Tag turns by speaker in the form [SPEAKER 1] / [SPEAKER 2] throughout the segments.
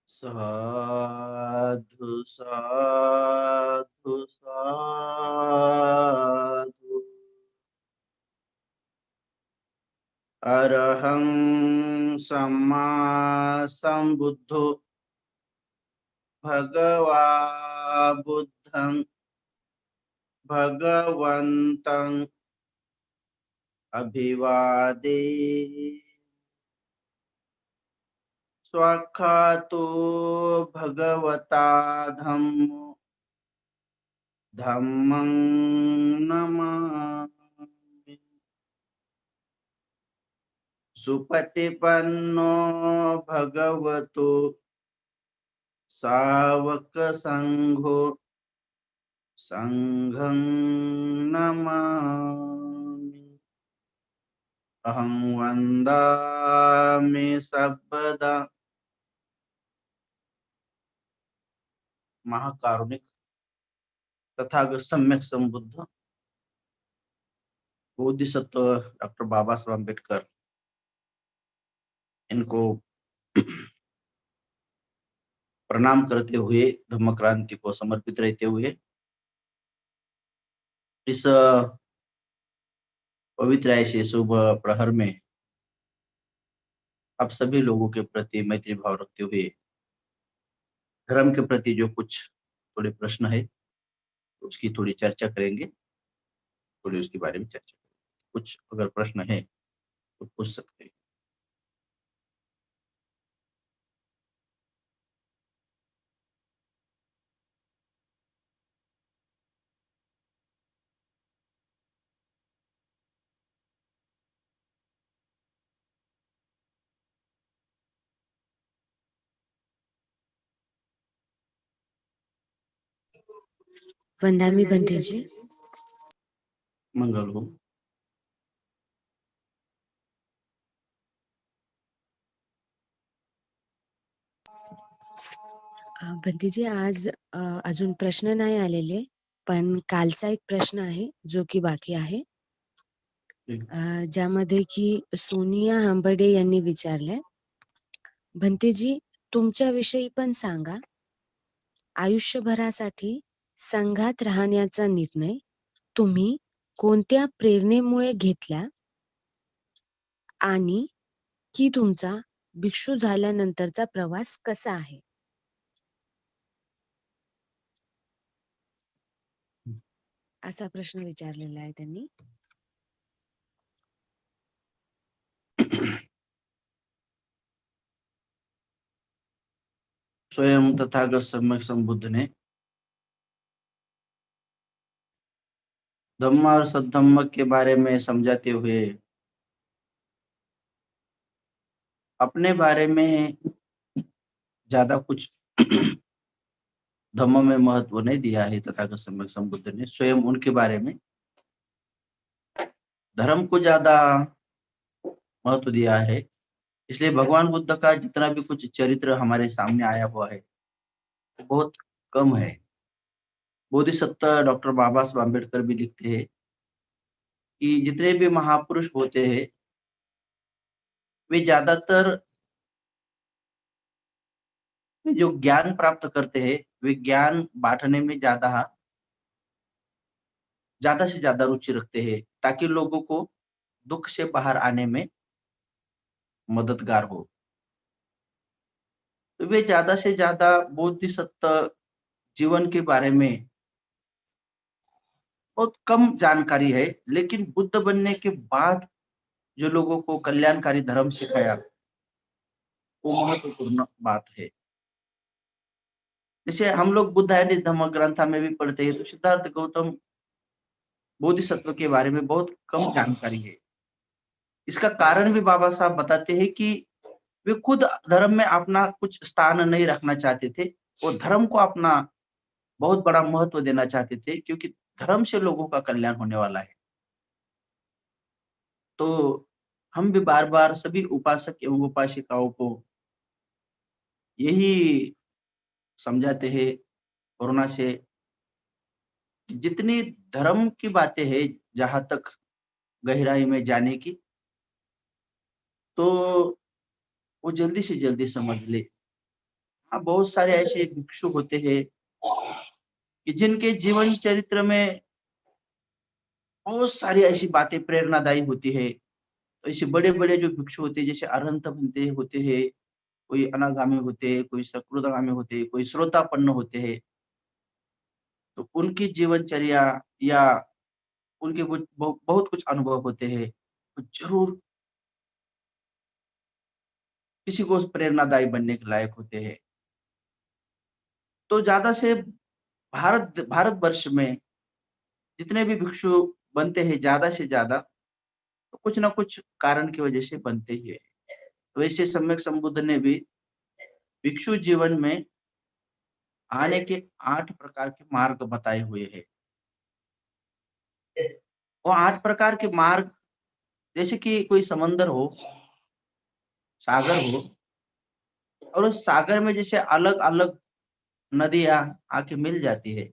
[SPEAKER 1] साधु साधु साधु। अरहं सम्मा सम्बुद्धो भगवा बुद्धं भगवन्तं अभिवादे। स्वाक्षातो भगवता धम्मं नमामि। सुपटिपन्नो भगवतो सावक संघो संघं नमामि। अहं वन्दामि सर्वदा महाकारुणिक तथागत सम्यक संबुद्ध बोधिसत्व डॉक्टर बाबा साहब अम्बेडकर, इनको प्रणाम करते हुए, धम्म क्रांति को समर्पित रहते हुए इस पवित्र ऐसे शुभ प्रहर में आप सभी लोगों के प्रति मैत्री भाव रखते हुए धर्म के प्रति जो कुछ थोड़े प्रश्न है उसकी थोड़ी चर्चा करेंगे, थोड़ी उसके बारे में चर्चा करेंगे। कुछ अगर प्रश्न है तो पूछ सकते हैं।
[SPEAKER 2] वंदामी बंते जी।
[SPEAKER 1] मंगल हो।
[SPEAKER 2] बंते जी, आज अजून प्रश्न नाही आलेले, पण कालचा एक प्रश्न आहे जो की बाकी आहे, ज्यामध्ये की सोनिया हंबर्डे यांनी विचारलंय, भंते जी तुमच्याविषयी पण सांगा, आयुष्यभरासाठी संघात राहण्याचा निर्णय तुम्ही कोणत्या प्रेरणेमुळे घेतला आणि की तुमचा भिक्षू झाल्यानंतरचा प्रवास कसा आहे? असा प्रश्न विचारलेला आहे त्यांनी.
[SPEAKER 1] स्वयं तथागत सम्यक संबुद्ध ने धम्म और सद्धम्म के बारे में समझाते हुए अपने बारे में ज्यादा कुछ धम्म में महत्व नहीं दिया है। तथागत सम्यक संबुद्ध ने स्वयं उनके बारे में धर्म को ज्यादा महत्व दिया है। इसलिए भगवान बुद्ध का जितना भी कुछ चरित्र हमारे सामने आया हुआ है वो बहुत कम है। बोधिसत्व डॉक्टर बाबा साहब अम्बेडकर भी लिखते हैं कि जितने भी महापुरुष होते हैं वे ज्यादातर जो ज्ञान प्राप्त करते हैं वे ज्ञान बांटने में ज्यादा से ज्यादा रुचि रखते हैं ताकि लोगों को दुख से बाहर आने में मददगार हो। तो वे ज्यादा से ज्यादा बोधिसत्व जीवन के बारे में बहुत कम जानकारी है, लेकिन बुद्ध बनने के बाद जो लोगों को कल्याणकारी धर्म सिखाया वो महत्वपूर्ण बात है। जैसे हम लोग बुद्धायन धम्म ग्रंथा में भी पढ़ते हैं तो सिद्धार्थ गौतम बोधिसत्व के बारे में बहुत कम जानकारी है। इसका कारण भी बाबा साहब बताते हैं कि वे खुद धर्म में अपना कुछ स्थान नहीं रखना चाहते थे, वो धर्म को अपना बहुत बड़ा महत्व देना चाहते थे क्योंकि धर्म से लोगों का कल्याण होने वाला है। तो हम भी बार बार सभी उपासक एवं उपासिकाओं को यही समझाते हैं कोरोना से कि जितनी धर्म की बातें हैं, जहां तक गहराई में जाने की, तो वो जल्दी से जल्दी समझ ले। हाँ, बहुत सारे ऐसे भिक्षु होते हैं कि जिनके जीवन चरित्र में बहुत सारी ऐसी बातें प्रेरणादायी होती है। तो ऐसे बड़े-बड़े जो भिक्षु होते हैं, जैसे अरहंत बनते होते हैं, कोई अनागामी होते हैं, कोई सकृदागामी होते हैं, कोई श्रोतापन्न होते हैं। तो उनकी जीवनचर्या या उनके कुछ बहुत कुछ अनुभव होते हैं, तो ज़रूर किसी को प्रेरणादायी बनने के लायक होते हैं। तो ज़्यादा से भारतवर्ष में जितने भी भिक्षु बनते हैं, ज़्यादा से ज़्यादा तो कुछ ना कुछ कारण की वजह से बनते ही हैं। वैसे सम्यक संबुद्ध ने भी भिक्षु जीवन में आने के 8 प्रकार के मार्ग बताए हुए हैं। वो 8 प्रकार के मार्ग, जैसे कि कोई समंदर हो, सागर हो, और उस सागर में जैसे अलग-अलग नदियाँ आके मिल जाती है।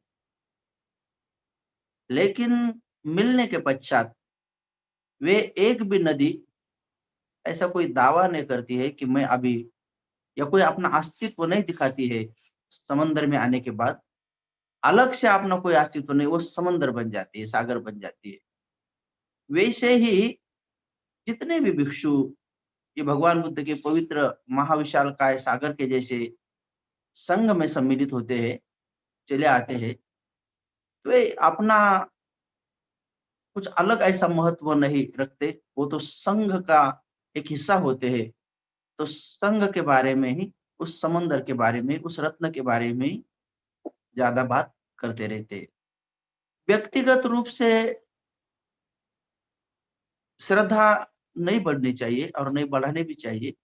[SPEAKER 1] लेकिन मिलने के पश्चात वे एक भी नदी ऐसा कोई दावा नहीं करती है कि मैं अभी, या कोई अपना अस्तित्व नहीं दिखाती है समंदर में आने के बाद। अलग से अपना कोई अस्तित्व नहीं, वो समंदर बन जाती है, सागर बन जाती है। वैसे ही जितने भी भिक्षु ये भगवान बुद्ध के पवित्र महाविशालकाय सागर के जैसे संघ में सम्मिलित होते हैं, चले आते हैं, तो वे अपना कुछ अलग ऐसा महत्व नहीं रखते, वो तो संघ का एक हिस्सा होते हैं। तो संघ के बारे में ही, उस समंदर के बारे में, उस रत्न के बारे में ही ज़्यादा बात करते रहते हैं। व्यक्तिगत रूप से श्रद्धा नहीं बढ़नी चाहिए और नहीं बढ़ानी भी चाहिए।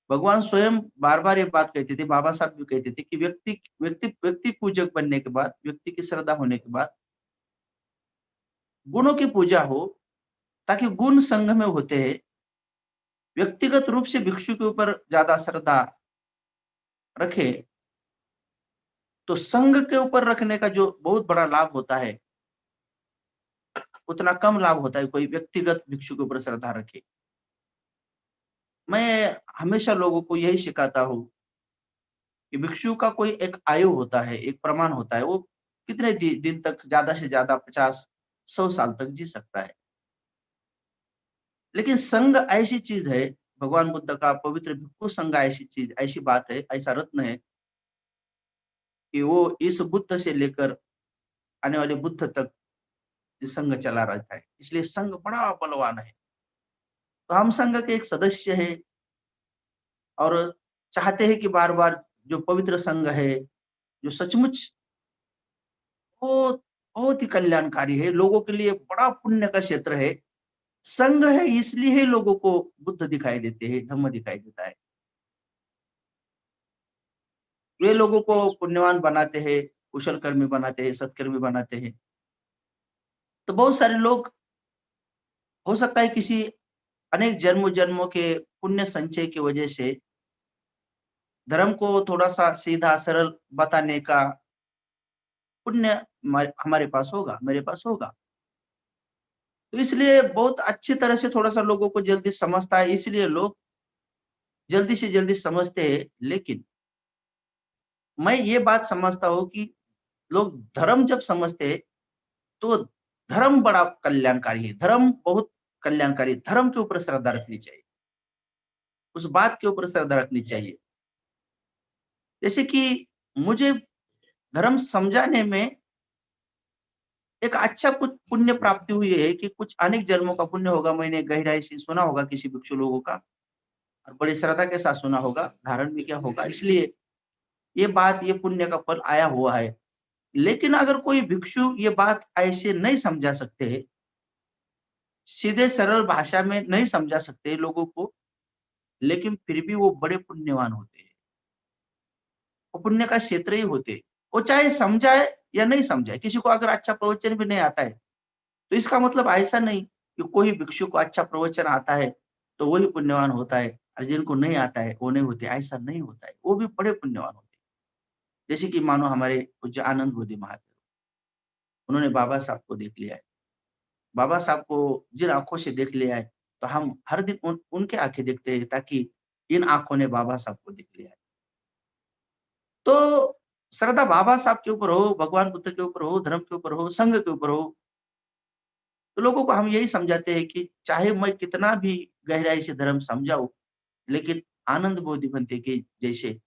[SPEAKER 1] भगवान स्वयं बार-बार ये बात कहते थे, बाबा साहब भी कहते थे कि व्यक्ति व्यक्ति व्यक्ति पूजक बनने के बाद, व्यक्ति की श्रद्धा होने के बाद गुणों की पूजा हो, ताकि गुण संघ में होते हैं। व्यक्तिगत रूप से भिक्षु के ऊपर ज़्यादा श्रद्धा रखे, तो संघ के ऊपर रखने का जो बहुत बड़ा लाभ होता है, उतना कम लाभ होता है कोई व्यक्तिगत भिक्षु के ऊपर श्रद्धा रखे। मैं हमेशा लोगों को यही सिखाता हूँ कि भिक्षु का कोई एक आयु होता है, एक प्रमाण होता है, वो कितने दिन तक, ज़्यादा से ज़्यादा 50-100 साल तक जी सकता है। लेकिन संघ ऐसी चीज़ है, भगवान बुद्ध का पवित्र भिक्षु संघ ऐसी चीज़, ऐसी बात है, ऐसा रत्न है कि वो इस बुद्ध से लेकर आने वाले बुद्ध तक ये संघ चला रहता है। इसलिए संघ बड़ा बलवान है। तो हम संघ के एक सदस्य हैं और चाहते हैं कि बार-बार जो पवित्र संघ है, जो सचमुच वो बहुत ही कल्याणकारी है, लोगों के लिए बड़ा पुण्य का क्षेत्र है। संघ है, इसलिए ही लोगों को बुद्ध दिखाई देते हैं, धम्म दिखाई देता है। वे लोगों को पुण्यवान बनाते हैं, कुशल कर्मी बनाते हैं, सत्कर्मी बनाते हैं। तो बहुत सारे लोग, हो सकता है किसी अनेक जन्मों के पुण्य संचय की वजह से धर्म को थोड़ा-सा सीधा सरल बताने का पुण्य हमारे पास होगा, मेरे पास होगा। तो इसलिए बहुत अच्छी तरह से थोड़ा-सा लोगों को जल्दी समझता है, इसलिए लोग जल्दी से जल्दी समझते हैं। लेकिन मैं ये बात समझता हूँ कि लोग धर्म जब समझते हैं, तो धर्म बड़ा कल्याणकारी है, धर्म बहुत कल्याणकारी है। धर्म के ऊपर श्रद्धा रखनी चाहिए, उस बात के ऊपर श्रद्धा रखनी चाहिए। जैसे कि मुझे धर्म समझाने में एक अच्छा कुछ पुण्य प्राप्ति हुई है कि कुछ अनेक जन्मों का पुण्य होगा, मैंने गहराई से सुना होगा किसी भिक्षु लोगों का और बड़ी श्रद्धा के साथ सुना होगा, धारण भी किया होगा, इसलिए ये बात, ये पुण्य का फल आया हुआ है। लेकिन अगर कोई भिक्षु ये बात ऐसे नहीं समझा सकते हैं, सीधे सरल भाषा में नहीं समझा सकते लोगों को, लेकिन फिर भी वो बड़े पुण्यवान होते हैं, वो पुण्य का क्षेत्र ही होते हैं। वो चाहे समझाए या नहीं समझाए, किसी को अगर अच्छा प्रवचन भी नहीं आता है, तो इसका मतलब ऐसा नहीं कि कोई भिक्षु को अच्छा प्रवचन आता है, तो वही पुण्यवान होता है और जिनको नहीं आता है वो नहीं होते, ऐसा नहीं होता है, वो भी बड़े पुण्यवान होते हैं। जैसे कि मानो हमारे पूज्य आनंद बोधि महादेव, उन्होंने बाबा साहब को देख लिया है। बाबा साहब को जिन आँखों से देख लिया है, तो हम हर दिन उनके आँखें देखते हैं ताकि इन आँखों ने बाबा साहब को देख लिया है। तो श्रद्धा बाबा साहब के ऊपर हो, भगवान बुद्ध के ऊपर हो, धर्म के ऊपर हो, संघ के ऊपर हो, तो लोगों को हम यही समझाते हैं कि चाहे मैं कितना भी गहराई से धर्म समझाऊँ, लेकिन आनंद बोधि बनते के जैसे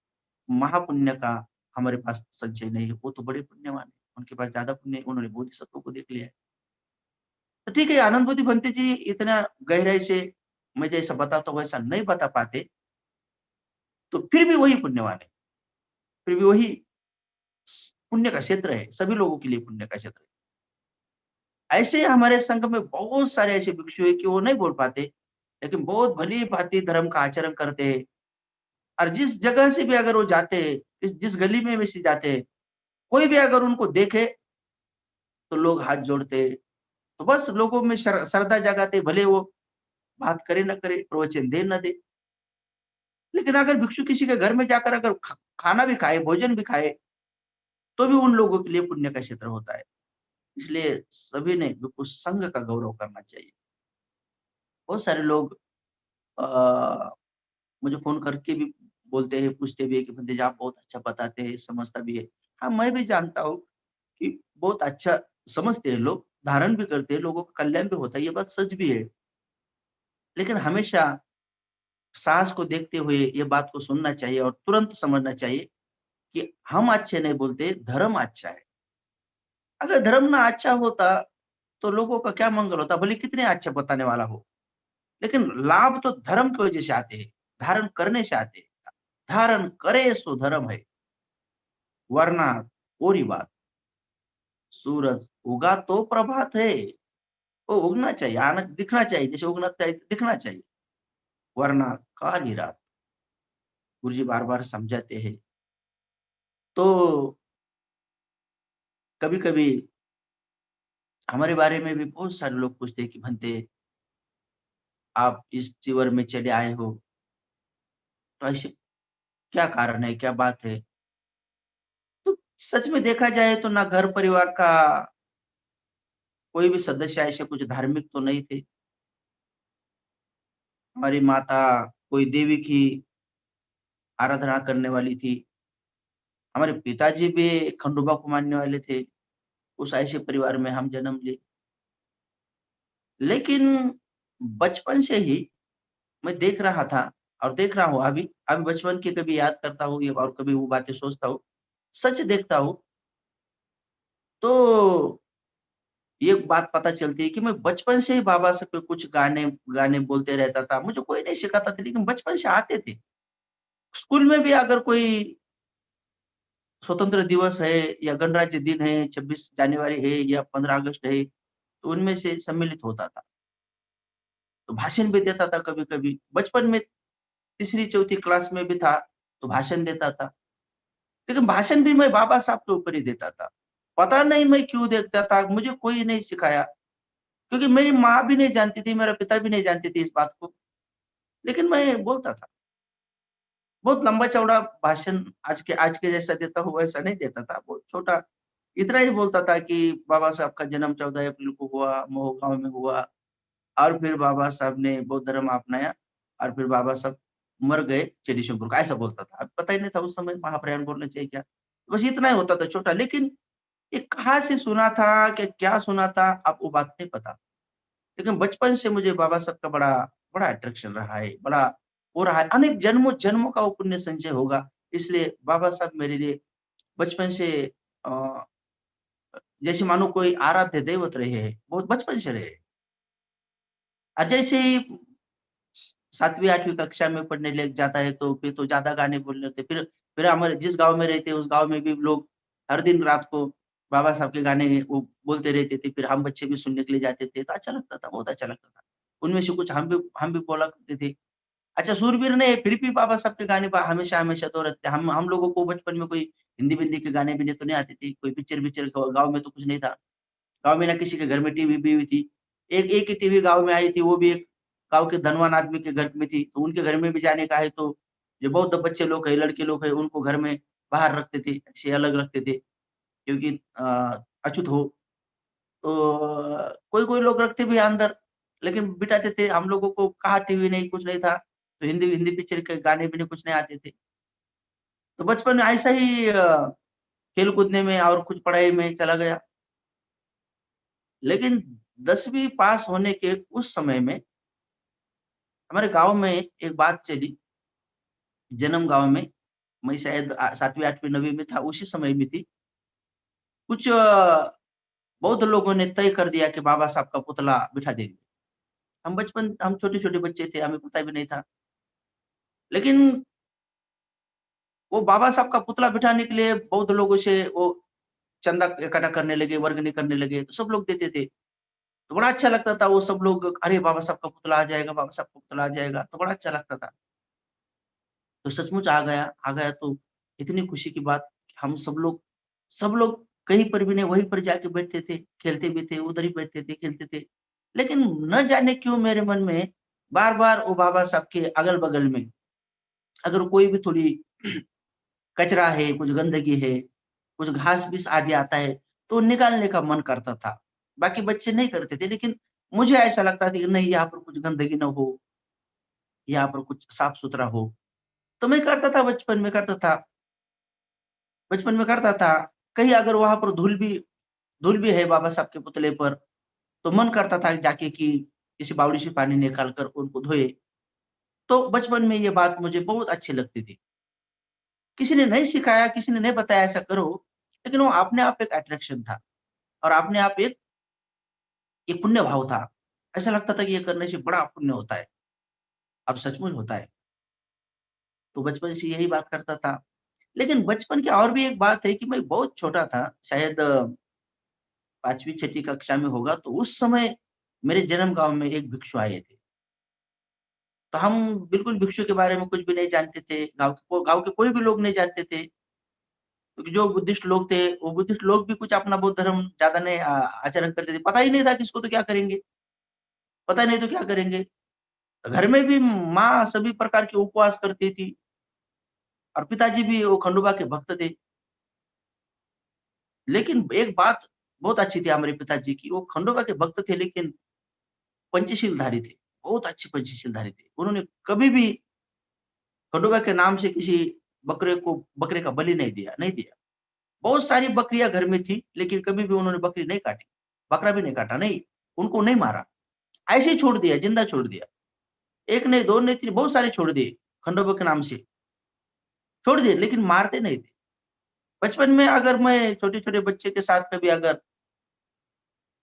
[SPEAKER 1] महापुण्य का हमारे पास संचय नहीं है, वो तो बड़े पुण्यवान हैं। उनके पास ज़्यादा पुण्य है, उन्होंने बोधिसत्वों को देख लिया है। तो ठीक है, आनंद बोधि बनते जी इतना गहराई से मैं जैसा बताता हूँ वैसा नहीं बता पाते, तो फिर भी वही पुण्यवान है, फिर भी वही पुण्य का क्षेत्र है, सभी लोगों के लिए पुण्य का क्षेत्र है। ऐसे हमारे संघ में बहुत सारे ऐसे भिक्षु हैं कि वो नहीं बोल पाते, लेकिन बहुत भली-भांति धर्म का आचरण करते हैं और जिस जगह से भी अगर वो जाते हैं, जिस जिस गली में भी से जाते हैं, कोई भी अगर उनको देखे, तो लोग हाथ जोड़ते हैं। तो बस लोगों में श्रद्धा जगाते, भले वो बात करे ना करे, प्रवचन दे ना दे। लेकिन अगर भिक्षु किसी के घर में जाकर अगर खाना भी खाए, भोजन भी खाए, तो भी उन लोगों के लिए पुण्य का क्षेत्र होता है। इसलिए सभी ने बिल्कुल संघ का गौरव करना चाहिए। बहुत सारे लोग मुझे फ़ोन करके भी बोलते हैं, पूछते भी हैं कि भंतेजी आप बहुत अच्छा बताते हैं, समझता भी है। हाँ, मैं भी जानता हूँ कि बहुत अच्छा समझते हैं लोग, धारण भी करते हैं, लोगों का कल्याण भी होता है, ये बात सच भी है। लेकिन हमेशा सास को देखते हुए ये बात को सुनना चाहिए और तुरंत समझना चाहिए कि हम अच्छे नहीं बोलते, धर्म अच्छा है। अगर धर्म ना अच्छा होता, तो लोगों का क्या मंगल होता? भले कितने अच्छे बताने वाला हो। लेकिन लाभ तो धर्म की वजह से आते हैं, धारण करने से आते हैं। धारण करे सो धर्म है, वरना पूरी बात। सूरज उगा तो प्रभात है, वो उगना चाहिए, आना दिखना चाहिए, जैसे उगना चाहिए दिखना चाहिए, वरना काली रात। गुरुजी बार-बार समझाते हैं। तो कभी-कभी हमारे बारे में भी बहुत सारे लोग पूछते हैं कि भंते आप इस जीवन में चले आए हो, तो ऐसे क्या कारण है, क्या बात है? तो सच में देखा जाए तो ना घर परिवार का कोई भी सदस्य ऐसे कुछ धार्मिक तो नहीं थे। हमारी माता कोई देवी की आराधना करने वाली थी। हमारे पिताजी भी खंडोबा को मानने वाले थे। उस ऐसे परिवार में हम जन्म लिए। लेकिन बचपन से ही मैं देख रहा था और देख रहा हूँ अभी, अभी बचपन की कभी याद करता हूँ ये और कभी वो बातें सोचता हूँ। सच देखता हूँ, तो ये बात पता चलती है कि मैं बचपन से ही बाबा से पे कुछ गाने गाने बोलते रहता था। मुझे कोई नहीं सिखाता था लेकिन बचपन से आते थे। स्कूल में भी अगर कोई स्वतंत्र दिवस है या गणराज्य दिन है, 26 जनवरी है या 15 अगस्त है, तो उनमें से सम्मिलित होता था। तो भाषण भी देता था कभी-कभी। बचपन में तीसरी चौथी क्लास में भी था, तो भाषण देता था। लेकिन भाषण भी मैं बाबा साहब के ऊपर ही देता था। पता नहीं मैं क्यों देता था, मुझे कोई नहीं सिखाया। क्योंकि मेरी माँ भी नहीं जानती थी, मेरा पिता भी नहीं जानते थे इस बात को। लेकिन मैं बोलता था। बहुत लंबा-चौड़ा भाषण आज के जैसा देता हूँ वैसा नहीं देता था। बहुत छोटा इतना ही बोलता था कि बाबा साहब का जन्म 14 अप्रैल को हुआ, महो गाँव में हुआ और फिर बाबा साहब ने बौद्ध धर्म अपनाया और फिर बाबा साहब मर गए चेलीशंपुर का, ऐसा बोलता था। अब पता ही नहीं था उस समय महाप्रयाण बोलना चाहिए क्या? बस इतना ही होता था छोटा, लेकिन ये कहाँ से सुना था, कि क्या सुना था, अब वो बात नहीं पता। लेकिन बचपन से मुझे बाबा साहब का बड़ा बड़ा अट्रैक्शन रहा है, बड़ा हो रहा है। अनेक जन्मों-जन्मों का वो पुण्य संचय होगा, इसलिए बाबा साहब मेरे लिए बचपन से अ, जैसे मानो कोई आराध्य दैवत रहे हैं, बहुत बचपन से रहे। और जैसे ही 7वीं 8वीं कक्षा में पढ़ने लग जाता है तो फिर तो ज़्यादा गाने बोलने लगते हैं। फिर हमारे जिस गाँव में रहते हैं उस गाँव में भी लोग हर दिन रात को बाबा साहब के गाने वो बोलते रहते थे। फिर हम बच्चे भी सुनने के लिए जाते थे, तो अच्छा लगता था, बहुत अच्छा लगता था। उनमें से कुछ हम भी बोला करते थे। अच्छा शूरवीर ने फिर भी बाबा साहब के गाने हमेशा तो रहते हम लोगों को बचपन में कोई हिंदी-विंदी के गाने भी नहीं तो नहीं आते थे। कोई पिक्चर-विक्चर गाँव में तो कुछ नहीं था। गाँव में ना किसी के घर में टीवी भी हुई थी। एक एक ही टीवी गाँव में आई थी, वो भी एक गाँव के धनवान आदमी के घर में थी, तो उनके घर में भी जाने का है तो जो बौद्ध बच्चे लोग हैं, लड़के लोग हैं, उनको घर में बाहर रखते थे, ऐसे अलग रखते थे क्योंकि अछूत हो। तो कोई-कोई लोग रखते भी अंदर, लेकिन बिठाते थे। हम लोगों को कहाँ टीवी नहीं, कुछ नहीं था, तो हिंदी हिंदी पिक्चर के गाने भी नहीं, कुछ नहीं आते थे। तो बचपन में ऐसा ही खेल कूदने में और कुछ पढ़ाई में चला गया। लेकिन 10वीं पास होने के उस समय में हमारे गाँव में एक बात चली, जन्म गाँव में, मैं शायद 7वीं, 8वीं, 9वीं में था, उसी समय में थी। कुछ बौद्ध लोगों ने तय कर दिया कि बाबा साहब का पुतला बिठा देंगे। हम छोटे-छोटे बच्चे थे, हमें पता भी नहीं था। लेकिन वो बाबा साहब का पुतला बिठाने के लिए बौद्ध लोगों से वो चंदा इकट्ठा करने लगे, वर्गनी करने लगे, तो सब लोग देते थे। तो बड़ा अच्छा लगता था, वो सब लोग, अरे बाबा साहब का पुतला आ जाएगा, बाबा साहब का पुतला आ जाएगा, तो बड़ा अच्छा लगता था। तो सचमुच आ गया तो इतनी खुशी की बात, हम सब लोग कहीं पर भी नहीं, वहीं पर जाके बैठते थे, खेलते भी थे, उधर ही बैठते थे, खेलते थे। लेकिन न जाने क्यों मेरे मन में बार-बार वो बाबा साहब के अगल-बगल में अगर कोई भी थोड़ी कचरा है, कुछ गंदगी है, कुछ घास-फूस आदि आता है, तो निकालने का मन करता था। बाकी बच्चे नहीं करते थे, लेकिन मुझे ऐसा लगता था कि नहीं, यहाँ पर कुछ गंदगी ना हो, यहाँ पर कुछ साफ-सुथरा हो। तो मैं करता था, बचपन में करता था। कहीं अगर वहाँ पर धूल भी है बाबा साहब के पुतले पर, तो मन करता था जाके कि किसी बावड़ी से पानी निकाल कर उनको धोए। तो बचपन में ये बात मुझे बहुत अच्छी लगती थी। किसी ने नहीं सिखाया, किसी ने नहीं बताया ऐसा करो, लेकिन वो अपने आप एक अट्रैक्शन था और अपने आप एक पुण्य भाव था। ऐसा लगता था कि ये करने से बड़ा पुण्य होता है और सचमुच होता है। तो बचपन से यही बात करता था। लेकिन बचपन की और भी एक बात है कि मैं बहुत छोटा था, शायद 5वीं-6ठी कक्षा में होगा, तो उस समय मेरे जन्म गाँव में एक भिक्षु आए थे। तो हम बिल्कुल भिक्षु के बारे में कुछ भी नहीं जानते थे, गाँव के कोई भी लोग नहीं जानते थे, क्योंकि जो बुद्धिस्ट लोग थे, वो बुद्धिस्ट लोग भी कुछ अपना बौद्ध धर्म ज़्यादा नहीं आचरण करते थे। पता ही नहीं था कि इसको तो क्या करेंगे, पता नहीं तो क्या करेंगे। घर में भी माँ सभी प्रकार के उपवास करती थी और पिताजी भी वो खंडोबा के भक्त थे। लेकिन एक बात बहुत अच्छी थी हमारे पिताजी की, वो खंडोबा के भक्त थे लेकिन पंचशीलधारी थे, बहुत अच्छे पंचशीलधारी थे। उन्होंने कभी भी खंडोबा के नाम से किसी बकरे का बलि नहीं दिया। बहुत सारी बकरियाँ घर में थी, लेकिन कभी भी उन्होंने बकरी नहीं काटी, बकरा भी नहीं काटा, नहीं, उनको नहीं मारा। ऐसे ही छोड़ दिया, जिंदा छोड़ दिया। 1 नहीं, 2 नहीं, 3 बहुत सारे छोड़ दिए, खंडोबा के नाम से। छोड़ दिए, लेकिन मारते नहीं थे। बचपन में अगर मैं छोटे-छोटे बच्चे के साथ कभी अगर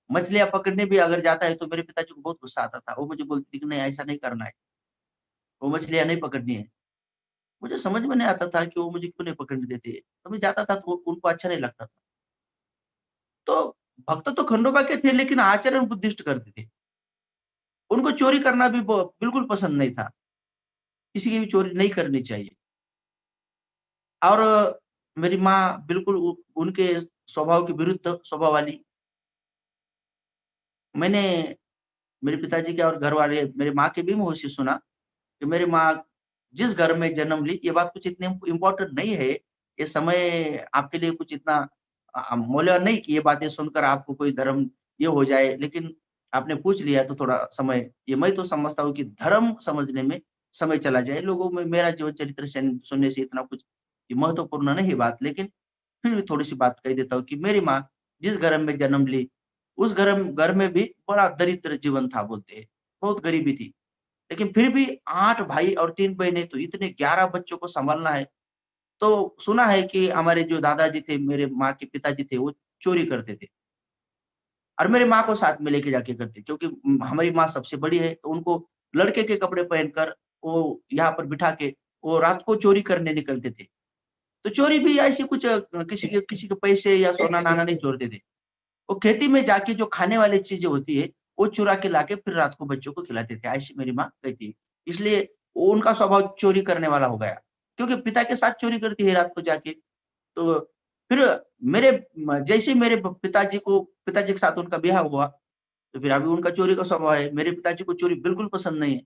[SPEAKER 1] मछलियाँ पकड़ने भी अगर जाता है, तो मेरे पिताजी को बहुत गुस्सा आता था। वो मुझे बोलते थे कि नहीं, ऐसा नहीं करना है, वो मछलियाँ नहीं पकड़नी है। मुझे समझ में नहीं आता था कि वो मुझे क्यों नहीं पकड़ने देते। तो मैं जाता था तो उनको अच्छा नहीं लगता था। तो भक्त तो खंडोबा के थे, लेकिन आचरण बुद्धिस्ट करते थे। उनको चोरी करना भी बिल्कुल पसंद नहीं था। किसी की भी चोरी नहीं करनी चाहिए। और मेरी माँ बिल्कुल उनके स्वभाव के विरुद्ध स्वभाव वाली। मैंने मेरे पिताजी के और घरवाले मेरे माँ के भी मुँह से सुना कि मेरी माँ जिस घर में जन्म ली, ये बात कुछ इतनी इम्पोर्टेंट नहीं है। ये समय आपके लिए कुछ इतना मूल्यवान नहीं कि ये बातें सुनकर आपको कोई धर्म ये हो जाए। लेकिन आपने पूछ लिया तो थोड़ा समय, ये मैं तो समझता हूँ कि धर्म समझने में समय चला जाए। लोगों में मेरा जीवन चरित्र सुनने से इतना कुछ ये महत्वपूर्ण नहीं बात, लेकिन फिर भी थोड़ी-सी बात कह देता हूँ कि मेरी माँ जिस घर में जन्म ली, उस घर में भी बड़ा दरिद्र जीवन था बोलते हैं, बहुत गरीबी थी। लेकिन फिर भी 8 भाई और 3 बहनें, तो इतने 11 बच्चों को सँभालना है। तो सुना है कि हमारे जो दादाजी थे, मेरे माँ के पिताजी थे, वो चोरी करते थे और मेरी माँ को साथ में लेके जाके करते, क्योंकि हमारी माँ सबसे बड़ी है, तो उनको लड़के के कपड़े पहनकर वो यहाँ पर बिठा के वो रात को चोरी करने निकलते थे। तो चोरी भी ऐसी कुछ किसी के पैसे या सोना-नाना नहीं चोरते थे। वो खेती में जाके जो खाने वाली चीज़ें होती है, वो चुरा के लाके फिर रात को बच्चों को खिलाते थे, ऐसी मेरी माँ कहती है। इसलिए वो उनका स्वभाव चोरी करने वाला हो गया, क्योंकि पिता के साथ चोरी करती है रात को जाके। तो फिर मेरे जैसे ही मेरे पिताजी के साथ उनका ब्याह हुआ, तो फिर अभी उनका चोरी का स्वभाव है। मेरे पिताजी को चोरी बिल्कुल पसंद नहीं है,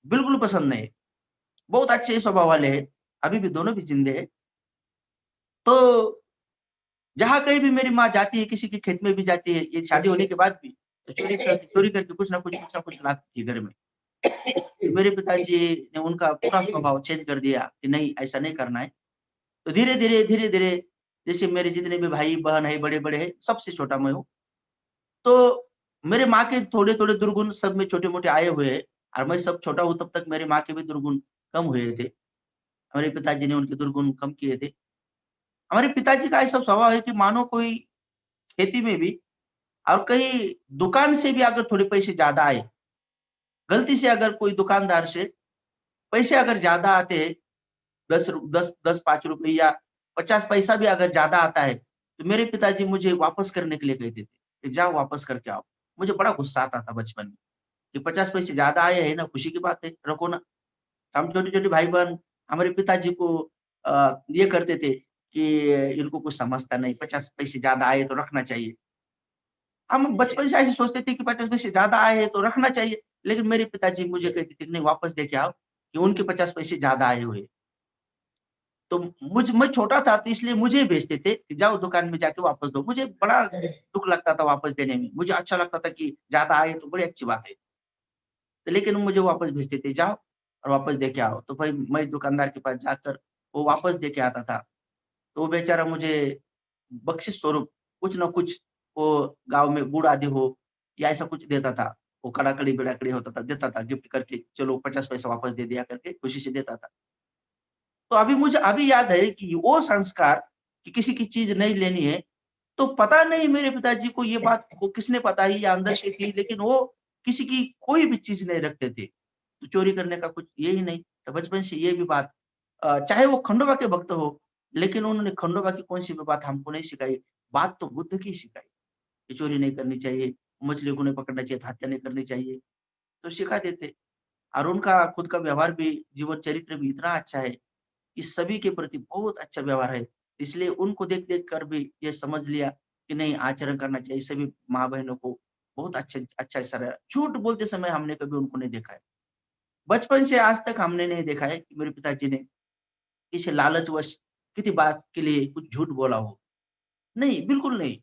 [SPEAKER 1] बिल्कुल पसंद नहीं है। बहुत अच्छे स्वभाव वाले हैं, अभी भी दोनों भी ज़िंदे हैं। तो जहाँ कहीं भी मेरी माँ जाती है, किसी के खेत में भी जाती है, ये शादी होने के बाद भी, तो चोरी करके कुछ ना कुछ लाती थी घर में। तो मेरे पिताजी ने उनका पूरा स्वभाव चेंज कर दिया कि नहीं, ऐसा नहीं करना है। तो धीरे-धीरे जैसे मेरे जितने भी भाई-बहन हैं, बड़े-बड़े हैं, सबसे छोटा मैं हूँ। तो मेरे माँ के थोड़े-थोड़े दुर्गुण सब में छोटे-मोटे आए हुए हैं और मैं सब छोटा हूँ तब तक मेरे माँ के भी दुर्गुण कम हुए थे। हमारे पिताजी ने उनके दुर्गुण कम किए थे। हमारे पिताजी का ऐसा स्वभाव है कि मानो कोई खेती में भी और कहीं दुकान से भी अगर थोड़े पैसे ज़्यादा आए, गलती से अगर कोई दुकानदार से पैसे अगर ज़्यादा आते हैं, 10 5 रुपए या 50 पैसा भी अगर ज़्यादा आता है, तो मेरे पिताजी मुझे वापस करने के लिए कहते थे, कि जाओ वापस करके आओ। मुझे बड़ा गुस्सा आता था बचपन में, कि 50 पैसे ज़्यादा आए हैं ना, खुशी की बात है, रखो ना। हम छोटे-छोटे भाई-बहन हमारे पिताजी को ये करते थे कि इनको कुछ समझता नहीं, 50 पैसे ज़्यादा आए तो रखना चाहिए। हम बचपन से ऐसे सोचते थे कि 50 पैसे ज़्यादा आए हैं तो रखना चाहिए, लेकिन मेरे पिताजी मुझे कहते थे, "नहीं, वापस दे के आओ, कि उनके 50 पैसे ज़्यादा आए हुए हैं।" तो मैं छोटा था तो इसलिए मुझे ही भेजते थे कि जाओ दुकान में जाके वापस दो। मुझे बड़ा दुःख लगता था वापस देने में। मुझे अच्छा लगता था कि ज़्यादा आए तो बड़ी अच्छी बात है। तो लेकिन वो मुझे वापस भेजते थे, जाओ और वापस दे के आओ। तो भाई मैं दुकानदार के पास जाकर वो वापस दे के आता था। तो वो बेचारा मुझे बख्शिश स्वरूप कुछ न कुछ, वो गाँव में गुड़ आदि हो या ऐसा कुछ देता था। वो कड़ाकड़ी होता था, देता था गिफ्ट करके, चलो 50 पैसा वापस दे दिया करके खुशी से देता था। तो अभी मुझे अभी याद है कि वो संस्कार कि किसी की चीज़ नहीं लेनी है, तो पता नहीं मेरे पिताजी को ये बात को किसने बताई या अंदर से थी, लेकिन वो किसी की कोई भी चीज़ नहीं रखते थे। तो चोरी करने का कुछ ये ही नहीं। तो बचपन से ये भी बात चाहे वो खंडोबा के भक्त हो, लेकिन उन्होंने खंडोबा की कौन-सी भी बात हमको नहीं सिखाई। बात तो बुद्ध की सिखाई कि चोरी नहीं करनी चाहिए, मछली को नहीं पकड़ना चाहिए, हत्या नहीं करनी चाहिए, तो सिखा देते। और उनका खुद का व्यवहार भी, जीवन चरित्र भी इतना अच्छा है कि सभी के प्रति बहुत अच्छा व्यवहार है। इसलिए उनको देख-देख कर भी ये समझ लिया कि नहीं, आचरण करना चाहिए सभी माँ-बहनों को। बहुत अच्छा सर झूठ बोलते समय हमने कभी उनको नहीं देखा है। बचपन से आज तक हमने नहीं देखा है कि मेरे पिताजी ने किसी लालचवश किसी बात के लिए कुछ झूठ बोला हो। नहीं, बिल्कुल नहीं।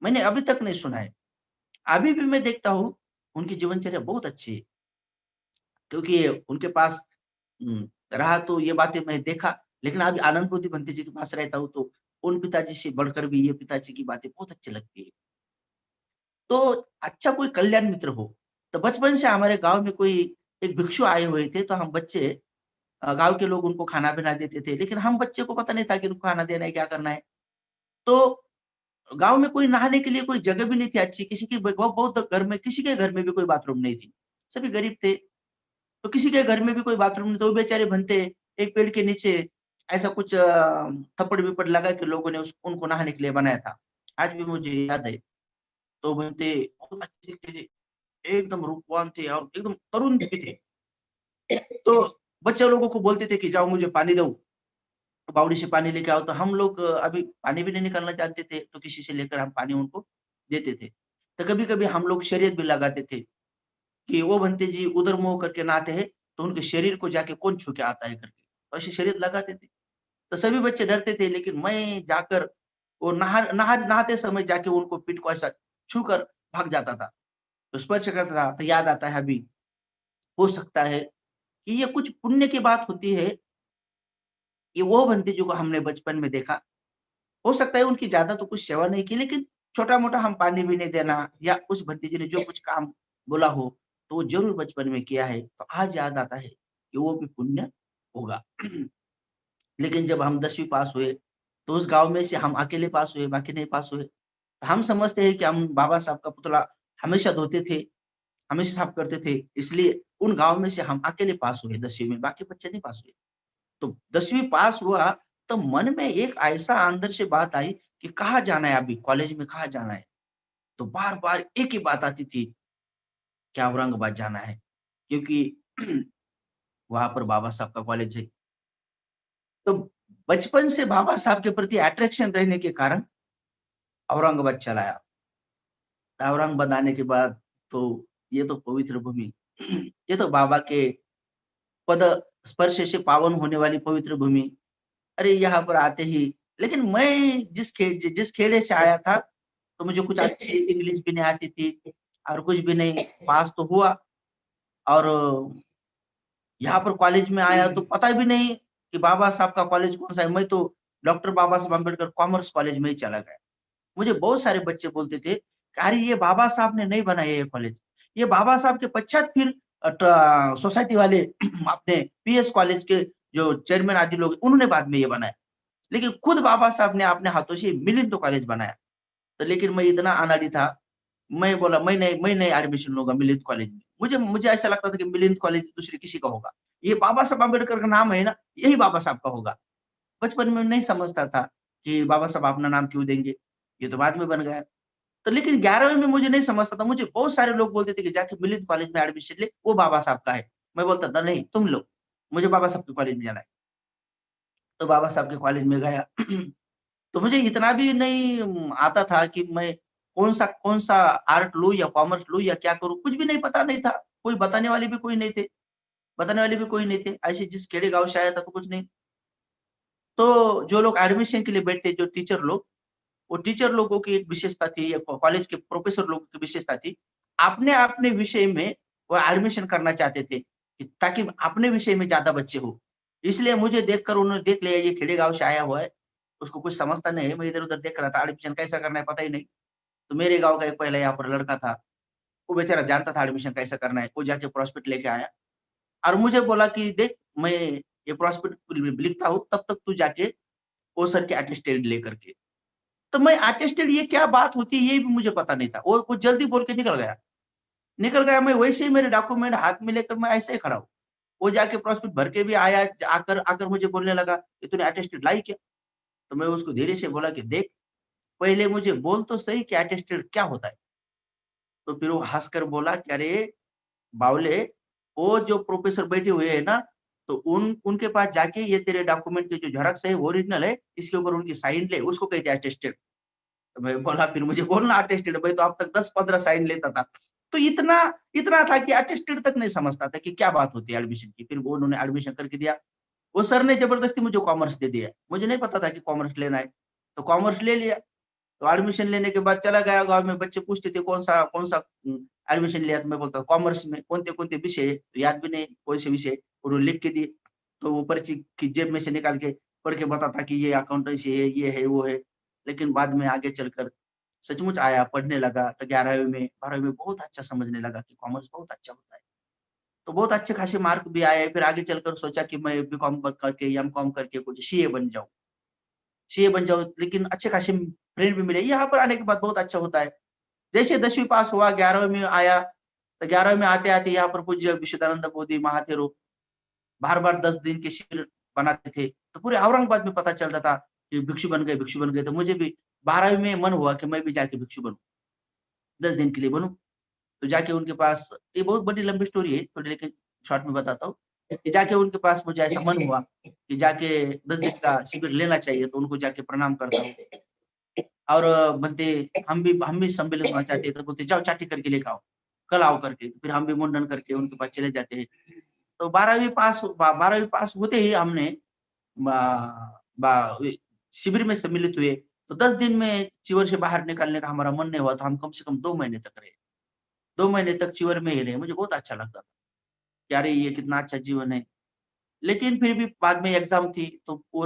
[SPEAKER 1] मैंने अभी तक नहीं सुना है। अभी भी मैं देखता हूँ, उनकी जीवनचर्या बहुत अच्छी है, क्योंकि उनके पास रहा तो ये बातें मैं देखा, लेकिन अभी आनंदपुर भंते जी के पास रहता हूँ, तो उन पिताजी से बढ़कर भी ये पिताजी की बातें बहुत अच्छी लगती है। तो अच्छा कोई कल्याण मित्र हो, तो बचपन से हमारे गाँव में कोई एक भिक्षु आए हुए थे, तो हम बच्चे गाँव के लोग उनको खाना-पीना देते थे, लेकिन हम बच्चे को पता नहीं था कि उनको खाना देना है, क्या करना है। तो गाँव में कोई नहाने के लिए कोई जगह भी नहीं थी अच्छी, किसी की ब बहुत घर में किसी के घर में भी कोई बाथरूम नहीं थी। सभी गरीब थे। तो किसी के घर में भी कोई बाथरूम नहीं, तो वो बेचारे बनते एक पेड़ के नीचे ऐसा कुछ थप्पड़-विप्पड़ लगा के लोगों ने उस उनको नहाने के लिए बनाया था। आज भी मुझे याद है। तो बनते बहुत अच्छे दिखते थे, एकदम रूपवान थे और एकदम तरुण भी थे। तो बच्चे लोगों को बोलते थे कि जाओ मुझे पानी दो, बावड़ी से पानी लेके आओ। तो हम लोग अभी पानी भी नहीं निकालना जानते थे, तो किसी से लेकर हम पानी उनको देते थे। तो कभी-कभी हम लोग शर्यत भी लगाते थे कि वो बंते जी उधर मुँह करके नहाते हैं, तो उनके शरीर को जाके कौन छू के आता है करके। तो ऐसी शर्यत लगाते थे। तो सभी बच्चे डरते थे, लेकिन मैं जाकर वो नहाते समय जाके उनको पीठ को ऐसा छूकर भाग जाता था। तो स्पर्श करता था, तो याद आता है अभी। हो सकता है कि ये कुछ पुण्य की बात होती है, ये वो बंते जी को हमने बचपन में देखा। हो सकता है उनकी ज़्यादा तो कुछ सेवा नहीं की, लेकिन छोटा-मोटा हम पानी भी नहीं देना या उस भतीजे ने जो कुछ काम बोला हो, तो वो ज़रूर बचपन में किया है। तो आज याद आता है कि वो भी पुण्य होगा। लेकिन जब हम 10वीं पास हुए, तो उस गाँव में से हम अकेले पास हुए, बाकी नहीं पास हुए। हम समझते हैं कि हम बाबा साहब का पुतला हमेशा धोते थे, हमेशा साफ करते थे, इसलिए उन गाँव में से हम अकेले पास हुए 10वीं में, बाकी बच्चे नहीं पास हुए। तो 10वीं पास हुआ, तो मन में एक ऐसा अंदर से बात आई कि कहाँ जाना है अभी, कॉलेज में कहाँ जाना है? तो बार-बार एक ही बात आती थी, क्या औरंगाबाद जाना है, क्योंकि वहाँ पर बाबा साहब का कॉलेज है। तो बचपन से बाबा साहब के प्रति अट्रैक्शन रहने के कारण औरंगाबाद चला आया। औरंगाबाद आने के बाद तो ये तो पवित्र भूमि, ये तो बाबा के पद स्पर्श से पावन होने वाली पवित्र भूमि। अरे यहाँ पर आते ही, लेकिन मैं जिस खेड़े से आया था, तो मुझे कुछ अच्छी इंग्लिश भी नहीं आती थी और कुछ भी नहीं, पास तो हुआ। और यहाँ पर कॉलेज में आया तो पता भी नहीं कि बाबा साहब का कॉलेज कौन-सा है। मैं तो डॉक्टर बाबा साहब अम्बेडकर कॉमर्स कॉलेज में ही चला गया। मुझे बहुत सारे बच्चे बोलते थे कि अरे ये बाबा साहब ने नहीं बनाया ये कॉलेज। ये बाबा साहब के पश्चात फिर सोसाइटी वाले अपने पीएस कॉलेज के जो चेयरमैन आदि लोग उन्होंने बाद में ये बनाया। लेकिन खुद बाबा साहब ने अपने हाथों से मिलिंद कॉलेज बनाया। तो लेकिन मैं इतना अनाड़ी था, मैं बोला मैं नहीं एडमिशन लूँगा मिलिंद कॉलेज में। मुझे मुझे ऐसा लगता था कि मिलिंद कॉलेज दूसरे किसी का होगा। ये बाबा साहब अम्बेडकर का नाम है ना, यही बाबा साहब का होगा। बचपन में नहीं समझता था कि बाबा साहब अपना नाम क्यों देंगे, ये तो बाद में बन गया। तो लेकिन 11वीं में मुझे नहीं समझता था, मुझे बहुत सारे लोग बोलते थे कि जाके मिलिंद कॉलेज में एडमिशन ले, वो बाबा साहब का है। मैं बोलता था नहीं तुम लो, मुझे बाबा साहब के कॉलेज में जाना है। तो बाबा साहब के कॉलेज में गया। तो मुझे इतना भी नहीं आता था कि मैं कौन-सा आर्ट लूँ या कॉमर्स लूँ या क्या करूँ, कुछ भी नहीं पता नहीं था। कोई बताने वाले भी कोई नहीं थे, बताने वाले भी कोई नहीं थे। ऐसे जिस खेड़े गाँव से आया था तो कुछ नहीं। तो जो लोग एडमिशन के लिए बैठे, जो टीचर लोग, वो टीचर लोगों की एक विशेषता थी या कॉलेज के प्रोफेसर लोगों की विशेषता थी। अपने-अपने विषय में वो एडमिशन करना चाहते थे, कि ताकि अपने विषय में ज़्यादा बच्चे हो। इसलिए मुझे देखकर उन्होंने देख लिया ये खेड़े गाँव से आया हुआ है, उसको कुछ समझता नहीं है। मैं इधर-उधर देख रहा था, एडमिशन कैसा करना है पता ही नहीं। तो मेरे गाँव का एक पहले यहाँ पर लड़का था, वो बेचारा जानता था एडमिशन कैसे करना है, वो जाके प्रॉस्पेक्ट लेके आया और मुझे बोला कि देख मैं ये प्रॉस्पेक्ट लिखता हूँ, तब तक तू जाके वो सर के अटेस्टेड लेकर के। तो मैं अटेस्टेड ये क्या बात होती है ये भी मुझे पता नहीं था। वो जल्दी बोल के निकल गया। निकल गया मैं वैसे ही मेरे डॉक्यूमेंट हाथ में लेकर मैं ऐसे ही खड़ा हूँ। वो जाके प्रॉस्पेक्ट भर के भी आया, आकर आकर मुझे बोलने लगा, "ये तूने अटेस्टेड लाई क्या?" तो मैं उसको धीरे से बोला कि देख, पहले मुझे बोल तो सही कि अटेस्टेड क्या होता है? तो फिर वो हँसकर बोला कि "अरे बावले, वो जो प्रोफ़ेसर बैठे हुए हैं ना, तो उनके पास जाके ये तेरे डॉक्यूमेंट की जो ज़ेरॉक्स है, वो ओरिजिनल है, इसके ऊपर उनकी साइन ले, उसको कहते हैं अटेस्टेड।" तो मैं बोला फिर मुझे बोलना अटेस्टेड, मैं तो अब तक 10-15 साइन लेता था। तो इतना इतना था कि अटेस्टेड तक नहीं समझता था कि क्या बात होती है एडमिशन की। फिर वो उन्होंने एडमिशन करके दिया। वो सर ने ज़बरदस्ती मुझे कॉमर्स दे दिया। मुझे नहीं पता था कि कॉमर्स लेना है, तो कॉमर्स ले लिया। तो एडमिशन लेने के बाद चला गया गाँव में, बच्चे पूछते थे कौन-सा एडमिशन लिया? तो मैं बोलता कॉमर्स में, कौन-से विषय है? तो याद भी नहीं कौन से विषय, उन्होंने लिख के दिए। तो वो पर्ची की जेब में से निकाल के पढ़ के बताता कि ये अकाउंटेंसी है, ये है, वो है। लेकिन बाद में आगे चलकर सचमुच आया, पढ़ने लगा, तो 11वीं में, 12वीं में बहुत अच्छा समझने लगा कि कॉमर्स बहुत अच्छा होता है। तो बहुत अच्छे खासे मार्क भी आए, फिर आगे चलकर सोचा कि मैं बीकॉम करके, एमकॉम करके कुछ सीए बन जाऊँ। सीए बन जाऊँ, लेकिन अच्छे खासे फ्रेंड भी मिले। यहाँ पर आने के बाद बहुत अच्छा होता है। जैसे 10वीं पास हुआ, 11वीं में आया, तो 11वीं में आते-आते यहाँ पर पूज्य विशुद्धानंद बोधि महाथेरो बार-बार 10 दिन के शिविर बनाते थे। तो पूरे औरंगाबाद में पता चलता था कि भिक्षु बन गए। तो मुझे भी 12वीं में मन हुआ कि मैं भी जाके भिक्षु बनूँ, 10 दिन के लिए बनूँ। तो जाके उनके पास, ये बहुत बड़ी लंबी स्टोरी है, थोड़ी लेकिन शॉर्ट में बताता हूँ, कि जाके उनके पास मुझे ऐसा मन हुआ कि जाके 10 दिन का शिविर लेना चाहिए, तो उनको जाके प्रणाम करता हूँ। और बोलते हम भी सम्मिलित होना चाहते हैं, तो बोलते जाओ चाटी करके लेके आओ, कल आओ करके। फिर हम भी मुंडन करके उनके पास चले जाते हैं। तो 12वीं पास होते ही हमने बा बा वे शिविर में सम्मिलित हुए। तो 10 दिन में शिविर से बाहर निकलने का हमारा मन नहीं हुआ, तो हम कम से कम 2 महीने तक रहे। 2 महीने तक शिविर में ही रहे, मुझे बहुत अच्छा लगता था, कि अरे ये कितना अच्छा जीवन है। लेकिन फिर भी बाद में एग्ज़ाम थी, तो वो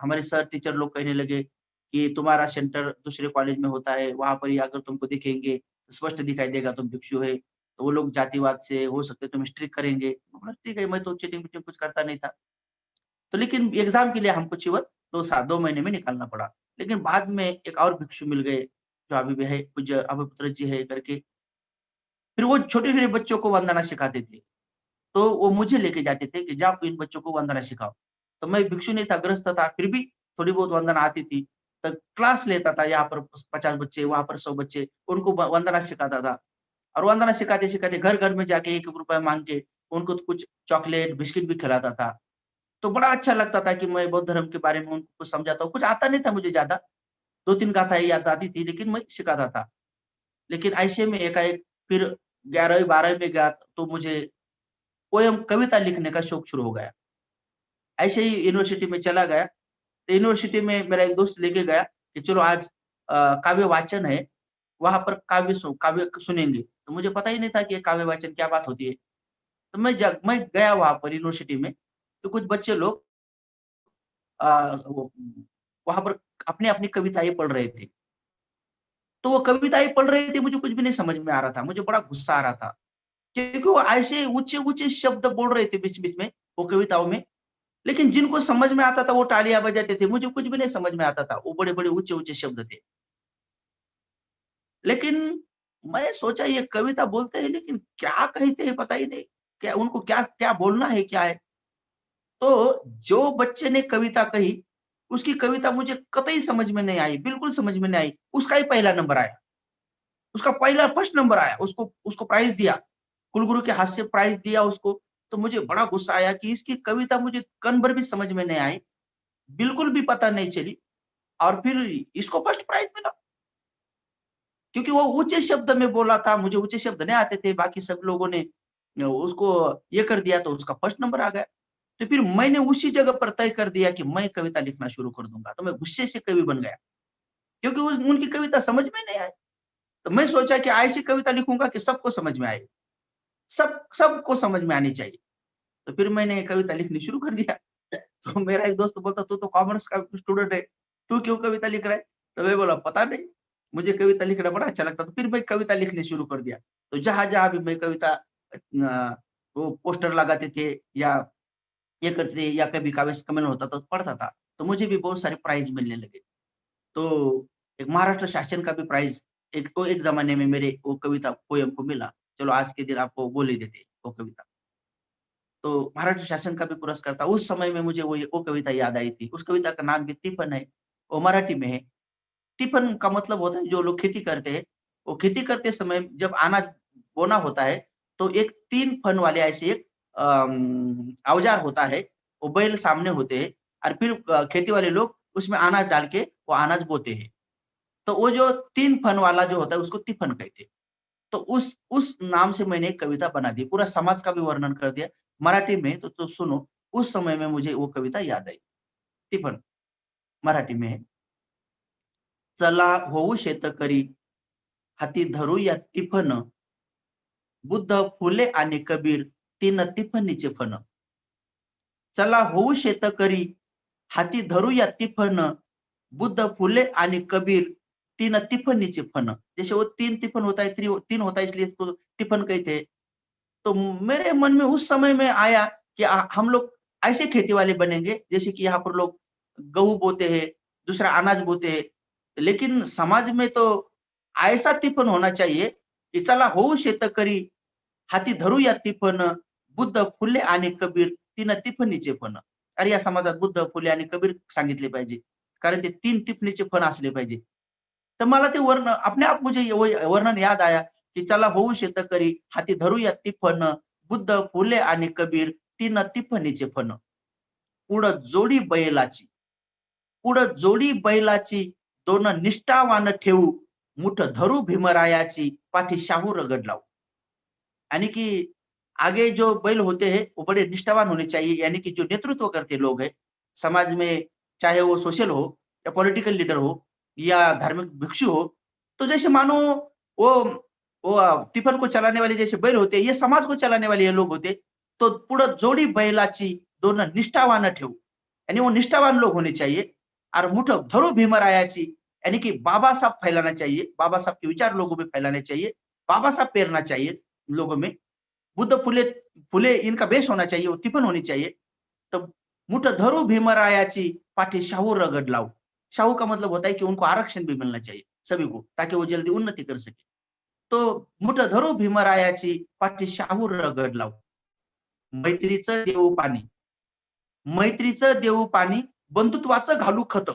[SPEAKER 1] हमारे सर टीचर लोग कहने लगे कि तुम्हारा सेंटर दूसरे कॉलेज में होता है, वहाँ पर ही अगर तुमको दिखेंगे, तो स्पष्ट दिखाई देगा तुम भिक्षु है। तो वो लोग जातिवाद से हो सकता है तुम्हें स्ट्रिक करेंगे। मैं बोला ठीक है, मैं तो चीटिंग-वीटिंग कुछ करता नहीं था। तो लेकिन एग्ज़ाम के लिए हमको केवल 2 महीने में निकालना पड़ा। लेकिन बाद में एक और भिक्षु मिल गए, जो अभी भी है, पूज्य अभयपुत्र जी है करके। फिर वो छोटे-छोटे बच्चों को वंदना सिखाते थे। तो वो मुझे लेके जाते थे कि जाओ इन बच्चों को वंदना सिखाओ। तो मैं भिक्षु नहीं था, गृहस्थ था, फिर भी थोड़ी बहुत वंदना आती थी। तो क्लास लेता था, यहाँ पर 50 बच्चे, वहाँ पर 100 बच्चे, उनको व वंदना सिखाता था। और वंदना सिखाते-सिखाते घर-घर में जाके ₹1-1 रुपया माँग के उनको तो कुछ चॉकलेट, बिस्किट भी खिलाता था। तो बड़ा अच्छा लगता था कि मैं बौद्ध धर्म के बारे में उनको कुछ समझाता हूँ। कुछ आता नहीं था मुझे ज़्यादा, 2-3 गाथाएँ याद आती थी, लेकिन मैं सिखाता था। लेकिन ऐसे में एकाएक फिर 11वीं 12वीं में गया तो मुझे पोएम कविता लिखने का शौक शुरू हो गया। ऐसे ही यूनिवर्सिटी में चला गया, तो यूनिवर्सिटी में मेरा एक दोस्त लेके गया कि चलो आज काव्य वाचन है, वहाँ पर काव्य सुनेंगे। तो मुझे पता ही नहीं था कि ये काव्य वाचन क्या बात होती है। तो मैं गया वहाँ पर यूनिवर्सिटी में, तो कुछ बच्चे लोग वो वहाँ पर अपनी-अपनी कविताएँ पढ़ रहे थे। तो वो कविताएँ पढ़ रहे थे, मुझे कुछ भी नहीं समझ में आ रहा था, मुझे बड़ा गुस्सा आ रहा था। क्योंकि वो ऐसे ऊँचे-ऊँचे शब्द बोल रहे थे बीच-बीच में, वो कविताओं में, लेकिन जिनको समझ में आता था वो तालियाँ बजाते थे, मुझे कुछ भी नहीं समझ में आता था, वो बड़े-बड़े ऊँचे-ऊँचे शब्द थे। लेकिन मैं सोचा ये कविता बोलते हैं लेकिन क्या कहते हैं पता ही नहीं, क्या उनको क्या क्या बोलना है, क्या है? तो जो बच्चे ने कविता कही, उसकी कविता मुझे कतई समझ में नहीं आई, बिल्कुल समझ में नहीं आई, उसका ही पहला नंबर आया। उसका पहला फर्स्ट नंबर आया, उसको उसको प्राइज़ दिया। कुलगुरु के हाथ से प्राइज़ दिया उसको, तो मुझे बड़ा गुस्सा आया कि इसकी कविता मुझे कण भर भी समझ में नहीं आई, बिल्कुल भी पता नहीं चली और फिर इसको फर्स्ट प्राइज़ मिला। क्योंकि वो ऊँचे शब्द में बोला था, मुझे ऊँचे शब्द नहीं आते थे, बाकी सब लोगों ने उसको ये कर दिया तो उसका फर्स्ट नंबर आ गया। तो फिर मैंने उसी जगह पर तय कर दिया कि मैं कविता लिखना शुरू कर दूँगा, तो मैं गुस्से से कवि बन गया, क्योंकि उस उनकी कविता समझ में नहीं आई। तो मैं सोचा कि ऐसी कविता लिखूँगा कि सबको समझ में आए, सबको समझ में आनी चाहिए। तो फिर मैंने कविता लिखनी शुरू कर दिया। तो मेरा एक दोस्त बोलता, "तू तो कॉमर्स का स्टूडेंट है, तू क्यों कविता लिख रहा है?" तो मैं बोला, "पता नहीं, मुझे कविता लिखना बड़ा अच्छा लगता है।" तो फिर मैं कविता लिखनी शुरू कर दिया। तो जहाँ-जहाँ भी मैं कविता वो पोस्टर लगाते थे या ये करते थे या कभी काव्य सम्मेलन होता तो पढ़ता था, तो मुझे भी बहुत सारे प्राइज़ मिलने लगे। तो एक महाराष्ट्र शासन का भी प्राइज़ एक ज़माने में मेरे वो कविता पोएम को मिला। चलो आज के दिन आपको बोल ही देते हैं वो कविता। तो महाराष्ट्र शासन का भी पुरस्कार था। उस समय में मुझे वो कविता याद आई थी। उस कविता का नाम भी तिफन है। वो मराठी में है। तिफन का मतलब होता है जो लोग खेती करते हैं, वो खेती करते समय जब अनाज बोना होता है, तो एक 3 फन वाले ऐसे एक औज़ार होता है। वो बैल सामने होते हैं और फिर खेती वाले लोग उसमें अनाज डाल के वो अनाज बोते हैं। तो वो जो 3 फन वाला जो होता है उसको तिफन कहते हैं। तो उस नाम से मैंने एक कविता बना दी। पूरा समाज का भी वर्णन कर दिया मराठी में तो सुनो, उस समय में मुझे वो कविता याद आई। तिफन मराठी में है. चला होऊ शेतकरी, हाती धरूया तिफन, बुद्ध, फुले आणि कबीर तीन तिफनीचे फण. चला होऊ शेतकरी, हाती धरूया तिफन, बुद्ध, फुले आणि कबीर तीन तिफनीचे फण. जैसे वो 3 तिफन होता है, 3 होता है इसलिए इसको तिफन कहते हैं. तो मेरे मन में उस समय में आया कि हम लोग ऐसे खेती वाले बनेंगे जैसे कि यहाँ पर लोग गेहूँ बोते हैं, दूसरा अनाज बोते हैं। लेकिन समाज में तो ऐसा तिफन होना चाहिए की चला होऊ शेतकरी, हाती धरूया तिफन, बुद्ध, फुले आणि कबीर तीन तिफनीचे फण. अरे या समाजात बुद्ध, फुले आणि कबीर सांगितले पाहिजे. कारण ते 3 तिफनीचे फण असले पाहिजे. तर मला ते अपने आप मुझे ये वो वर्णन याद आया की चला होऊ शेतकरी, हाती धरूया तिफन, बुद्ध, फुले आणि कबीर तीन तिफनीचे फण. पुढं जोडी बैलाची, पुढं जोडी बैलाची, दोन निष्ठावान ठेवू, मुठ धरू भीमरायाची, पाठी शाहू रगड लावू. यानी कि आगे जो बैल होते हैं वो बड़े निष्ठावान होने चाहिए, यानी कि जो नेतृत्व करते लोग हैं समाज में, चाहे वो सोशल हो या पॉलिटिकल लीडर हो या धार्मिक भिक्षु हो, तो जैसे मानो वो टिफिन को चलाने वाले जैसे बैल होते, ये समाज को चलाने वाले ये लोग होते. तो पुढं जोडी बैलाची दोन निष्ठावान ठेवू, यानी वो निष्ठावान लोग होने चाहिए. और मुठ धरू भीमरायाची, यानी कि बाबा साहब फैलाना चाहिए, बाबा साहब के विचार लोगों में फैलाने चाहिए, बाबा साहब पेरना चाहिए लोगों में. बुद्ध फुले फुले इनका बेस होना चाहिए, वो टिफिन होनी चाहिए. तो मुठ धरू भीमरायाची, पाठी शाहू रगड लावू. शाहू का मतलब होता है कि उनको आरक्षण भी मिलना चाहिए सभी को, ताकि वो जल्दी उन्नति कर सके. तो मुठ धरू भीमरायाची, पाठी शाहू रगड लावू. मैत्रीचं देऊ पाणी, मैत्रीचं देऊ पाणी, बंधुत्वाचं घालू खत.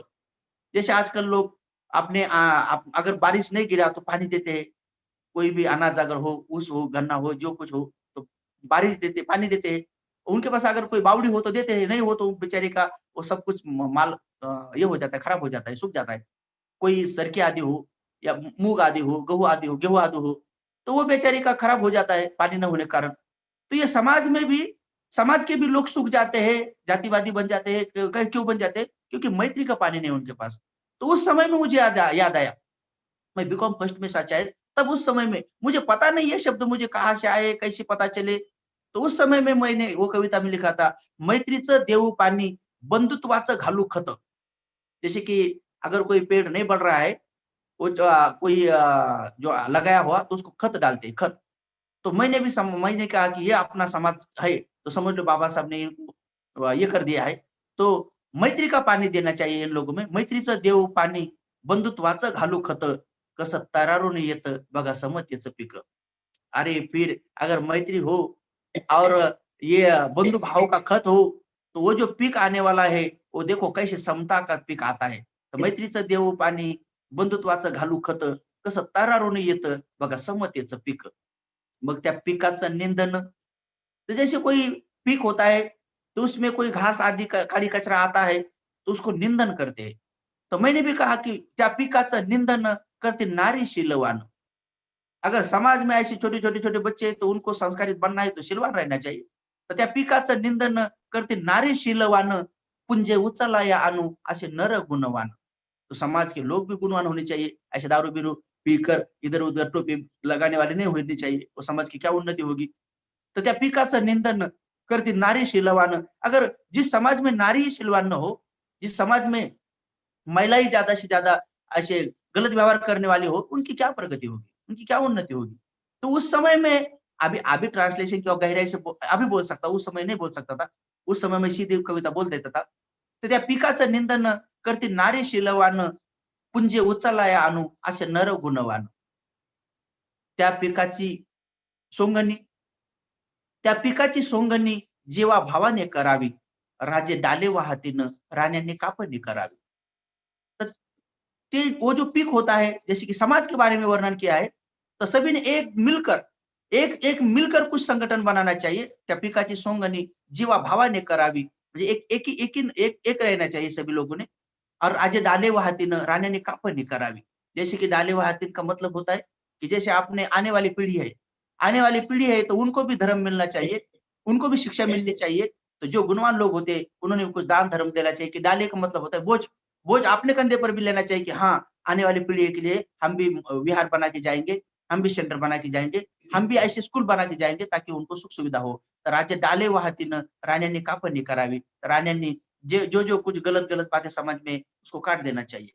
[SPEAKER 1] जैसे आजकल लोग अपने अगर बारिश नहीं गिरा तो पानी देते हैं. कोई भी अनाज अगर हो, ऊस हो, गन्ना हो, जो कुछ हो, तो बारिश देते, पानी देते हैं. उनके पास अगर कोई बावड़ी हो तो देते हैं, नहीं हो तो बेचारे का वो सब कुछ माल ये हो जाता है, खराब हो जाता है, सूख जाता है. कोई सरकी आदि हो या मूग आदि हो, गेहूँ आदि हो, तो वो बेचारी का खराब हो जाता है पानी न होने के कारण। तो ये समाज में भी, समाज के भी लोग सूख जाते हैं, जातिवादी बन जाते हैं। क्यों बन जाते हैं? क्योंकि मैत्री का पानी नहीं है उनके पास। तो उस समय में मुझे याद आया, मैं बीकॉम फर्स्ट में शायद, तब उस समय में मुझे पता नहीं ये शब्द मुझे कहाँ से आए, कैसे पता चले। तो उस समय में मैंने वो कविता में लिखा था, मैत्रीचं देऊ पाणी, बंधुत्वाचं घालू खत। जैसे कि अगर कोई पेड़ नहीं बढ़ रहा है, वो कोई जो लगाया हुआ तो उसको खत डालते हैं, खत। तो मैंने कहा कि ये अपना समाज है, तो समझ लो बाबा साहब ने ये कर दिया है। तो मैत्री का पाणी देना चाहिए इन लोगों में। मैत्रीचं देऊ पाणी, बंधुत्वाचं घालू खत, कसं तरारून येतं बघा समतेचं पिकं। अरे फिर अगर मैत्री हो और ये बंधु भाव का खत हो, तो वो जो पीक आने वाला है, वो देखो कैसे समता का पीक आता है। तर मैत्रीचं देऊ पाणी, बंधुत्वाचं घालू खत, कसं तरारून येतं बघा समतेचं पीक। मग त्या पिकाचं निंदन, तो जैसे कोई पीक होता है, तो उसमें कोई घास आदि काड़ी कचरा आता है, तो उसको निंदन करते हैं। तो मैंने भी कहा कि त्या पिकाचं निंदन करते नारी शीलवान। अगर समाज में ऐसे छोटे-छोटे बच्चे हैं, तो उनको संस्कारित बनना है, तो शीलवान रहना चाहिए। तर त्या पिकाचं निंदन करते नारी शीलवान, पुंजे उचलाया आणू असे नर गुणवान। तो समाज के लोग भी गुणवान होने चाहिए। ऐसे दारू-बीरू पीकर इधर-उधर टोपी लगाने वाले नहीं होने चाहिए। वो समाज की क्या उन्नति होगी? तर त्या पिकाचं निंदन करते नारी शीलवान। अगर जिस समाज में नारी ही शीलवान न हो, जिस समाज में महिला ही ज़्यादा से ज़्यादा ऐसे गलत व्यवहार करने वाली हो, उनकी क्या प्रगति होगी? उनकी क्या उन्नति होगी? तो उस समय में अभी अभी ट्रांसलेशन किंवा गहराई से अभी बोल सकता हूँ, उस समय नहीं बोल सकता था। उस समय मैं सीधी कविता बोल देता था। तर त्या पिकाचं निंदन करते नारी शीलवान, पुंजे उचलाया आणू असे नर गुणवान. त्या पिकाची सोंगणी त्या पिकाची सोंगणी जेव्हा भावाने करावी, राजे डाले वाहतीनं राण्यांनी कापणी करावी. तर ते वो जो पीक होता है, जैसे कि समाज के बारे में वर्णन किया है, तो सभी ने एक एक मिलकर कुछ संगठन बनाना चाहिए. त्या पिकाची सोंगणी जीवा भावाने करावी. म्हणजे एक रहना चाहिए सभी लोगों ने. और राजे डाले वाहतीनं राण्यांनी कापणी करावी. जैसे कि डाले वाहतीन का मतलब होता है कि जैसे आपने आने वाली पीढ़ी है तो उनको भी धर्म मिलना चाहिए, उनको भी शिक्षा मिलनी चाहिए। तो जो गुणवान लोग होते हैं, उन्होंने भी कुछ दान धर्म देना चाहिए कि डाले का मतलब होता है बोझ, बोझ अपने कंधे पर भी लेना चाहिए कि हाँ, आने वाली पीढ़ी के लिए हम भी विहार बना के जाएँगे, हम भी सेंटर बना के जाएँगे, हम भी ऐसे स्कूल बना के जाएँगे ताकि उनको सुख-सुविधा हो. तर राज्य डाले वाहतीनं राण्यांनी कापणी करावी. राण्यांनी जो कुछ गलत-गलत बातें समाज में उसको काट देना चाहिए.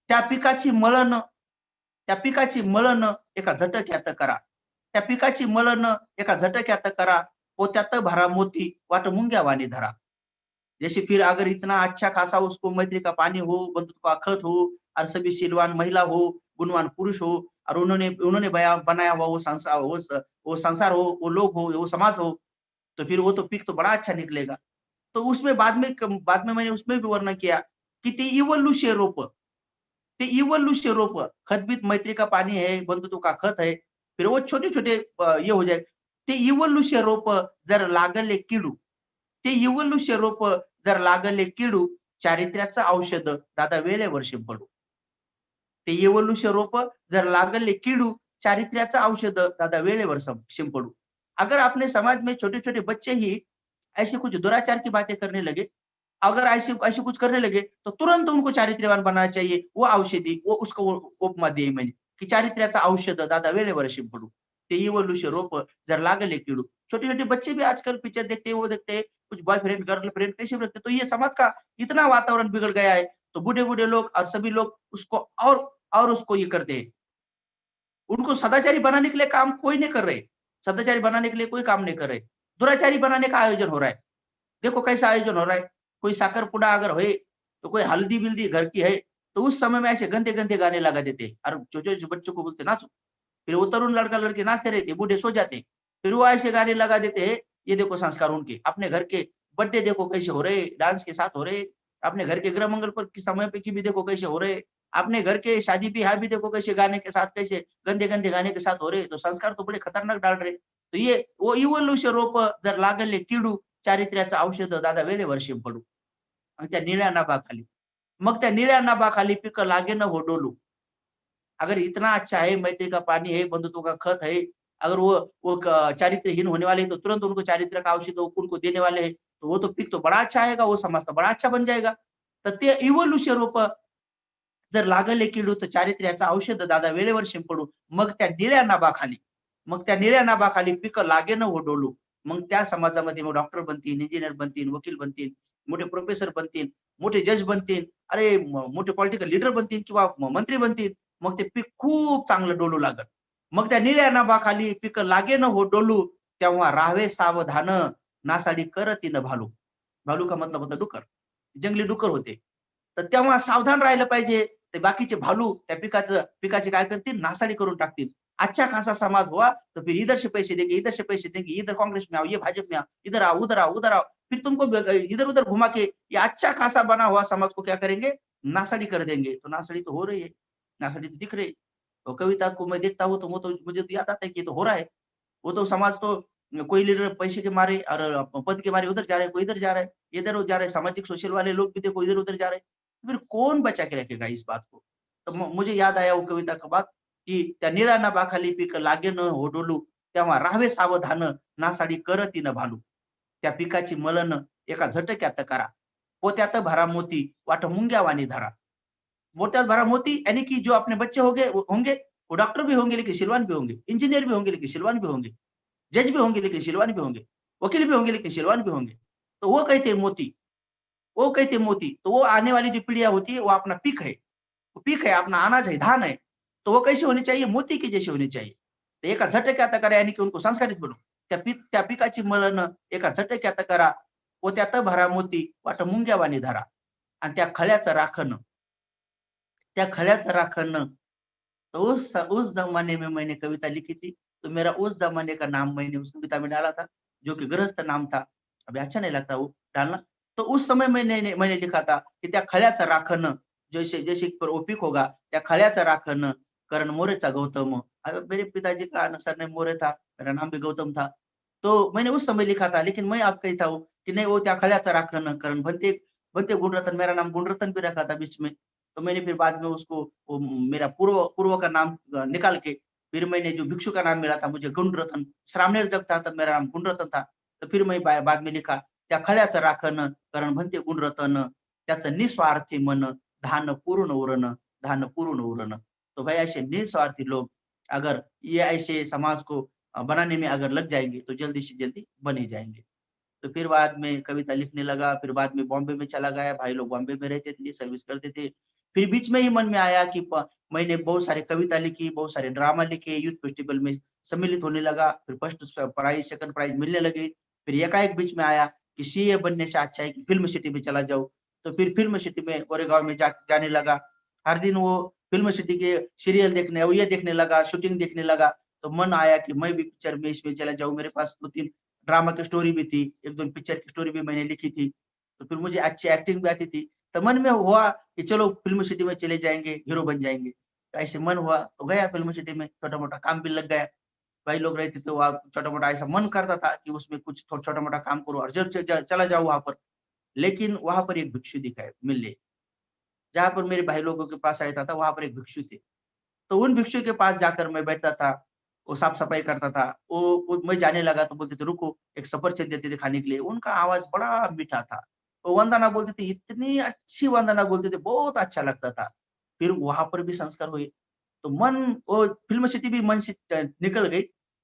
[SPEAKER 1] त्या पिकाची मळण त्या पिकाची मळण एका झटक्यात करा. त्या पिकाची मळण एका झटक्यात करा. पोत्यात भरा मोती वाट मुंग्यावानी धरा. जैसे फिर अगर इतना अच्छा खासा उसको मैत्री का पानी हो, बंधुत्व का खत हो और सभी शीलवान महिला हो, गुणवान पुरुष हो और उन्होंने उन्होंने बनाया हुआ वो संसार हो, वो लोग हो, वो समाज हो, तो फिर वो तो पीक तो बड़ा अच्छा निकलेगा. तो उसमें बाद में मैंने उसमें भी वर्णन किया की ते इवोल्यूशन रोपं. ते इवोल्यूशन रोपं, खत-बीत मैत्री का पानी है, बंधुत्व का खत है. फिर वो छोटे-छोटे ये हो जाए. ते इवोल्यूशन रोपं जर लागले किडू, ते इवोल्यूशन रोपं जर लागले किडू, चारित्र्याचं औषध दादा वेळेवर शिंपडू. ते इव्होल्यूशन रोपं जर लागले कीड़ू, चारित्र्याचं औषध दादा वेळेवर शिंपडू. अगर अपने समाज में छोटे-छोटे बच्चे ही ऐसे कुछ दुराचार की बातें करने लगे, अगर ऐसे ऐसे कुछ करने लगे, तो तुरंत उनको चारित्र्यवान बनाना चाहिए. वो औषधी वो उसको उपमा दी मैंने, की चारित्र्याचं औषध दादा वेळेवर शिंपडू. ते इव्होल्यूशन रोपं जर लागले कीड़ू. छोटे-छोटे बच्चे भी आजकल पिक्चर देखते हैं, वो देखते हैं, कुछ बॉयफ्रेंड, गर्लफ्रेंड कैसे भी रखते हैं. तो ये समाज का इतना वातावरण बिगड़ गया है, तो बूढ़े-बूढ़े लोग और सभी लोग उसको और उसको ये करते हैं। उनको सदाचारी बनाने के लिए काम कोई नहीं कर रहे। सदाचारी बनाने के लिए कोई काम नहीं कर रहे। दुराचारी बनाने का आयोजन हो रहा है। देखो कैसा आयोजन हो रहा है। कोई साकरपुडा अगर है, तो कोई हल्दी-बिल्दी घर की है, तो उस समय में ऐसे गंदे-गंदे गाने लगा देते हैं और छोटे-छोटे बच्चों को बोलते नाचो। फिर वो तरुण लड़का-लड़की नाचते रहते हैं, बूढ़े सो जाते हैं। फिर वो ऐसे गाने लगा देते हैं, ये देखो संस्कार उनके। अपने घर के बर्थडे देखो कैसे हो रहे, डांस के साथ हो रहे। अपने घर के गृह मंगल पर के समय पे की भी देखो कैसे हो रहे। अपने घर के शादी-ब्याह भी देखो कैसे गाने के साथ कैसे गंदे-गंदे गाने के साथ हो रहे, तो संस्कार तो बड़े खतरनाक डाल रहे. तो ये वो इव्होल्यूशन रोपं जर लागले किडू, चारित्र्याचं औषध दादा वेळेवर शिंपडू. आणि त्या निळ्या नाभाखाली. मग त्या निळ्या नाभाखाली पिकं लागेना हो डोलू. अगर इतना अच्छा है, मैत्री का पानी है, बंधुत्व का खत है, अगर वो चारित्रहीन होने वाले हैं तो तुरंत उनको चारित्र का औषध उनको देने वाले हैं, तो वो तो पीक तो बड़ा अच्छा आएगा, वो समाज तो बड़ा अच्छा बन जाएगा. तर ते इव्होल्यूशन रोपं जर लागले किडू तर चारित्र्याचं औषध दादा वेळेवर शिंपडू. मग त्या निळ्या नाभाखाली, मग त्या निळ्या नाभाखाली पिकं लागे न हो डोलू. मग त्या समाजामध्ये मग डॉक्टर बनतील, इंजिनियर बनतील, वकील बनतील, मोठे प्रोफेसर बनतील, मोठे जज बनतील, अरे मोठे पॉलिटिकल लीडर बनतील किंवा मंत्री बनतील. मग ते पीक खूप चांगलं डोलू लागल. मग त्या निळ्या नाभाखाली पिकं लागे न हो डोलू, तेव्हा राहावे सावधान, नासाडी करती न भालू. भालू का मतलब होता डुक्कर. जंगली डुक्कर होते. तर तेव्हा सावधान राहिलं पाहिजे. ते बाकीचे भालू त्या पिकाची काय करतील? नासाडी करून टाकतील. अच्छा खासा समाज हुआ, तो फिर इधर से पैसे देंगे, इधर से पैसे देंगे, इधर कांग्रेस में आओ, ये भाजपा में आओ, इधर आओ, उधर आओ, उधर आओ. फिर तुमको इधर-उधर घुमा के ये अच्छा खासा बना हुआ समाज को क्या करेंगे? नासाडी कर देंगे. तो नासाडी तो हो रही है, नासाडी तो दिख रही है. तो कविता को मैं देखता हूँ तो वो तो मुझे तो याद आता है कि ये तो हो रहा है. वो तो समाज तो कोई लीडर पैसे के मारे और पद के मारे उधर जा रहा है, कोई इधर जा रहा है, इधर जा रहा है, सामाजिक सोशल वाले लोग भी देखो इधर-उधर जा रहे हैं. फिर कौन बचा के रखेगा इस बात को? तो मुझे याद आया वो कविता का बात की त्या निळ्या नाभाखाली पीक लागे न हो डोलू, तेव्हा राहावे सावधान, नासाडी करती न भालू. त्या पिकाची मलन एका झटक्यात करा. पोत्यात भरा मोती, वाट मुंग्यावानी धरा. पोत्यात भरा मोती यानी कि जो अपने बच्चे होंगे, वो डॉक्टर भी होंगे लेकिन सिलवान भी होंगे, इंजीनियर भी होंगे लेकिन सिलवान भी होंगे, जज भी होंगे लेकिन सिलवान भी होंगे, वकील भी होंगे लेकिन सिलवान भी होंगे. तो वो कहते हैं मोती, वो कहते हैं मोती. तो वो आने वाली जो पीढ़ियाँ होती है वो अपना पीक है, अपना अनाज है, धान है. तो वो कैसे होनी चाहिए? मोती की जैसी होनी चाहिए. तर एका झटक्यात करा यानी की उनको संस्कारित बनवू. त्या पिकाची मळण एका झटक्यात करा. पोत्यात भरा मोती, वाट मुंग्यावानी धरा. आणि त्या खळ्याचं राखण तो उस ज़माने में मैंने कविता लिखी थी, तो मेरा उस ज़माने का नाम मैंने उस कविता में डाला था, जो कि गृहस्थ नाम था. अभी अच्छा नहीं लगता वो डालना. तो उस समय मैंने लिखा था कि त्या खळ्याचं राखण, जैसे जैसे वो पीक होगा, त्या खळ्याचं राखण करण मोरेचा गौतम. मेरे पिताजी का सरनेम मोरे था, मेरा नाम भी गौतम था. तो मैंने उस समय लिखा था, लेकिन मैं अब कहता हूँ कि नहीं वो त्या खळ्याचं राखण करण बनते बनते गुणरत्न, मेरा नाम गुणरत्न भी रखा था बीच में. तो मैंने फिर बाद में उसको वो मेरा पूर्व पूर्व का नाम निकाल के फिर मैंने जो भिक्षु का नाम मिला था मुझे गुणरत्न, श्रामणेर जब था तब मेरा नाम गुणरत्न था. तो फिर मैं बाद में लिखा त्या खळ्याचं राखण कारण म्हणते गुणरत्न, त्याचं निस्वार्थी मन, धान पूर्ण उरण, धान पूर्ण उरण. तो भाई ऐसे निस्वार्थी लोग अगर ये ऐसे समाज को बनाने में अगर लग जाएंगे तो जल्दी से जल्दी बन ही जाएंगे. तो फिर बाद में कविता लिखने लगा, फिर बाद में बॉम्बे में चला गया, भाई लोग बॉम्बे में रहते थे, सर्विस करते थे. फिर बीच में ही मन में आया कि मैंने बहुत सारे कविता लिखी, बहुत सारे ड्रामा लिखे, यूथ फेस्टिवल में सम्मिलित होने लगा, फिर फर्स्ट प्राइज, सेकंड प्राइज मिलने लगे. फिर एकाएक बीच में आया कि सीए बनने से अच्छा है कि फिल्म सिटी में चला जाऊँ. तो फिर फिल्म सिटी में गोरेगाँव में जाने लगा. हर दिन वो फिल्म सिटी के सीरियल देखने, वो ये देखने लगा, शूटिंग देखने लगा. तो मन आया कि मैं भी पिक्चर में इसमें चला जाऊँ. मेरे पास 2-3 ड्रामा की स्टोरी भी थी, 1-2 पिक्चर की स्टोरी भी मैंने लिखी थी. तो फिर मुझे अच्छी एक्टिंग भी आती थी. तो मन में हुआ कि चलो फ़िल्म सिटी में चले जाएँगे, हीरो बन जाएँगे. तो ऐसे मन हुआ तो गया फ़िल्म सिटी में, छोटा-मोटा काम भी लग गया. भाई लोग रहते थे वहाँ, छोटा-मोटा ऐसा मन करता था कि उसमें कुछ छोटा-मोटा काम करूँ और जब चला जाऊँ वहाँ पर. लेकिन वहाँ पर एक भिक्षु दिखाए मिले, जहाँ पर मेरे भाई लोगों के पास रहता था वहाँ पर एक भिक्षु थे. तो उन भिक्षु के पास जाकर मैं बैठता था, वो साफ-सफाई करता था. वो मैं जाने लगा तो बोलते थे, "रुको।" एक सफरचंद देते थे खाने के लिए. उनका आवाज़ बड़ा मीठा था. वो वंदना बोलते थे, इतनी अच्छी वंदना बोलते थे, बहुत अच्छा लगता था. फिर वहाँ पर भी संस्कार हुए. तो मन वो फ़िल्म सिटी भी मन से निकल गई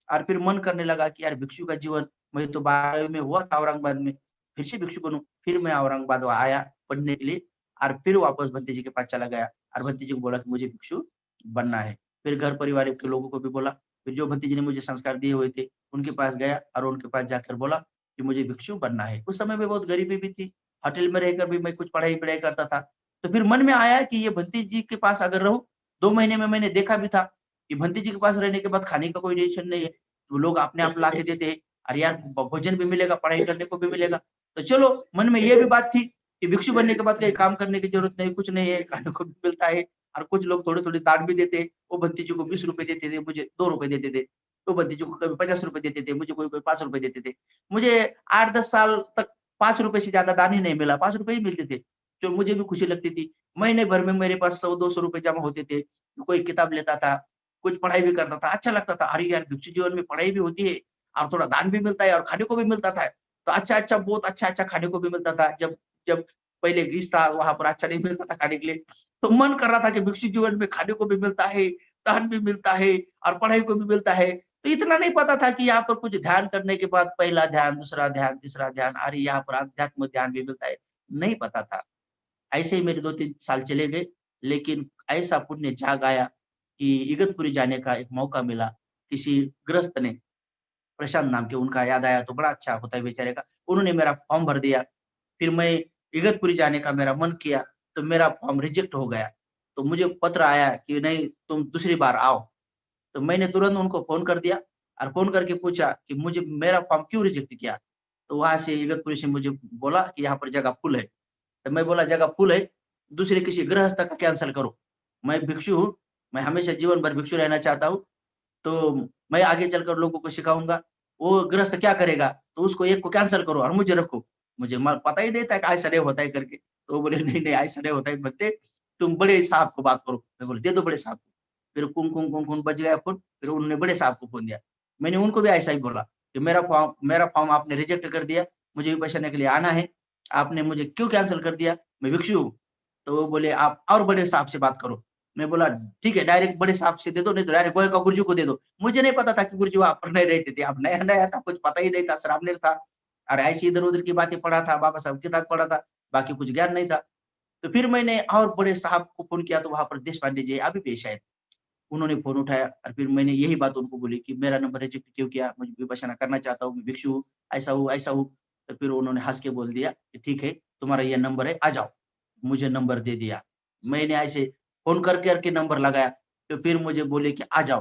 [SPEAKER 1] और फिर मन करने लगा कि यार भिक्षु का जीवन, मैं तो 12वीं में हुआ था औरंगाबाद में, फिर से भिक्षु बनूँ. फिर मैं औरंगाबाद आया पढ़ने के लिए और फिर वापस भंते जी के पास चला गया और भंते जी को बोला कि मुझे भिक्षु बनना है. फिर घर परिवार के लोगों को भी बोला, फिर जो भतीजे ने मुझे संस्कार दिए हुए थे, उनके पास गया और उनके पास जाकर बोला कि मुझे भिक्षु बनना है। उस समय में बहुत गरीबी भी थी, होटल में रहकर भी मैं कुछ पढ़ाई-वढ़ाई करता था। तो फिर मन में आया कि ये भंती जी के पास अगर रहूँ, 2 महीने में मैंने देखा भी था कि भंती जी के पास रहने के बाद खाने का कोई टेंशन नहीं है, तो लोग अपने आप ला के देते हैं। अरे यार भोजन भी मिलेगा, पढ़ाई करने को भी मिलेगा। तो चलो मन में ये भी बात थी कि भिक्षु बनने के बाद कहीं काम करने की ज़रूरत नहीं, कुछ नहीं है, खाने को भी मिलता है और कुछ लोग थोड़े-थोड़े दान भी देते हैं। वो भंती जी को ₹20 देते थे, मुझे ₹2 देते थे। वो भंती जी को कभी ₹50 देते थे, मुझे कोई-कोई ₹5 देते थे। मुझे 8-10 साल तक ₹5 से ज़्यादा दान ही नहीं मिला, ₹5 ही मिलते थे, जो मुझे भी खुशी लगती थी। महीने भर में मेरे पास ₹100-200 जमा होते थे। कोई किताब लेता था, कुछ पढ़ाई भी करता था, अच्छा लगता था। अरे यार! भिक्षु जीवन में पढ़ाई भी होती है और थोड़ा दान भी मिलता है और खाने को भी मिलता था। तो अच्छा-अच्छा बहुत अच्छा-अच्छा खाने को भी मिलता था। जब जब पहले घिस था वहाँ पर अच्छा नहीं मिलता था खाने के लिए, तो मन कर रहा था कि भिक्षु जीवन में खाने को भी मिलता है, दान भी मिलता है और पढ़ाई को भी मिलता है। तो इतना नहीं पता था कि यहाँ पर कुछ ध्यान करने के बाद पहला ध्यान, दूसरा ध्यान, तीसरा ध्यान, अरे यहाँ पर अध्यात्म ध्यान भी मिलता है, नहीं पता था। ऐसे ही मेरे 2-3 साल चले गए, लेकिन ऐसा पुण्य जाग आया कि इगतपुरी जाने का एक मौका मिला। किसी गृहस्थ ने, प्रशांत नाम के, उनका याद आया तो बड़ा अच्छा होता है बेचारे का, उन्होंने मेरा फॉर्म भर दिया। फिर मैं इगतपुरी जाने का मेरा मन किया, तो मेरा फॉर्म रिजेक्ट हो गया। तो मुझे पत्र आया कि नहीं तुम दूसरी बार आओ। तो मैंने तुरंत उनको फ़ोन कर दिया और फ़ोन करके पूछा कि मुझे मेरा फॉर्म क्यों रिजेक्ट किया? तो वहाँ से इगतपुरी से मुझे बोला कि यहाँ पर जगह फुल है। तो मैं बोला जगह फुल है, दूसरे किसी गृहस्थ का कैंसल करो। मैं भिक्षु हूँ, मैं हमेशा जीवन भर भिक्षु रहना चाहता हूँ, तो मैं आगे चलकर लोगों को सिखाऊँगा। वो गृहस्थ क्या करेगा? तो उसको एक को कैंसल करो और मुझे रखो। मुझे पता ही नहीं था कि ऐसा नहीं होता है करके। तो वो बोले नहीं, नहीं ऐसा नहीं होता है बंदे, तुम बड़े साहब को बात करो। मैं बोला दे दो बड़े साहब को। फिर कुन बज गया फ़ोन, फिर उन्होंने बड़े साहब को फ़ोन दिया। मैंने उनको भी ऐसा ही बोला कि मेरा फॉर्म आपने रिजेक्ट कर दिया, मुझे विपश्यना के लिए आना है, आपने मुझे क्यों कैंसल कर दिया? मैं भिक्षु हूँ। तो वो बोले आप और बड़े साहब से बात करो। मैं बोला ठीक है डायरेक्ट बड़े साहब से दे दो, नहीं तो डायरेक्ट गोयनका गुरुजी को दे दो। मुझे नहीं पता था कि गुरुजी वहाँ पर नहीं रहते थे। अब नया-नया था, कुछ पता ही नहीं था, श्रावणेर था और ऐसे इधर-उधर की बातें पढ़ा था, बाबा साहब की किताब पढ़ा था, बाकी कुछ ज्ञान नहीं था। तो फिर मैंने और बड़े साहब को फ़ोन किया तो वहाँ पर देशपांडे जी अभी भी है शायद। उन्होंने फ़ोन उठाया और फिर मैंने यही बात उनको बोली कि मेरा नंबर रिजेक्ट क्यों किया? मुझे विपश्यना करना चाहता हूँ, मैं भिक्षु हूँ, ऐसा हूँ, ऐसा हूँ। तो फिर उन्होंने हँस के बोल दिया कि ठीक है, तुम्हारा ये नंबर है, आ जाओ। मुझे नंबर दे दिया। मैंने ऐसे फ़ोन कर कर के नंबर लगाया, तो फिर मुझे बोले कि आ जाओ।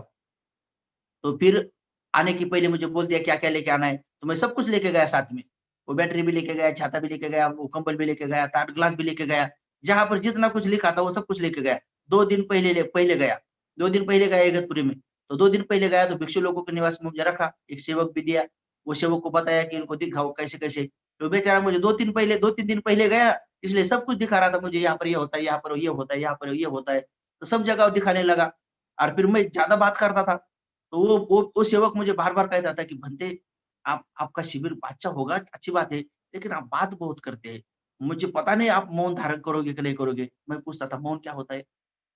[SPEAKER 1] तो फिर आने के पहले मुझे बोल दिया क्या-क्या लेके आना है, तो मैं सब कुछ लेके गया साथ में। वो बैटरी भी लेके गया, छाता भी लेके गया, वो कंबल भी लेके गया, ताट ग्लास भी लेके गया। जहाँ पर जितना कुछ लिखा था वो सब कुछ लेके गया। 2 दिन पहले गया। 2 दिन पहले गया इगतपुरी में। तो 2 दिन पहले गया तो भिक्षु लोगों के निवास में मुझे रखा, एक सेवक भी दिया। वो सेवक को बताया कि इनको दिखाओ कैसे-कैसे। तो बेचारा मुझे 2-3 दिन पहले गया, इसलिए सब कुछ दिखा रहा था मुझे यहाँ पर ये होता है, यहाँ पर ये होता है, यहाँ पर ये होता है। तो सब जगह वो दिखाने लगा और फिर मैं ज़्यादा बात करता था। तो वो सेवक मुझे बार-बार कहता था कि बंदे आप आपका शिविर अच्छा होगा, अच्छी बात है, लेकिन आप बात बहुत करते हैं। मुझे पता नहीं आप मौन धारण करोगे कि नहीं करोगे? मैं पूछता था मौन क्या होता है?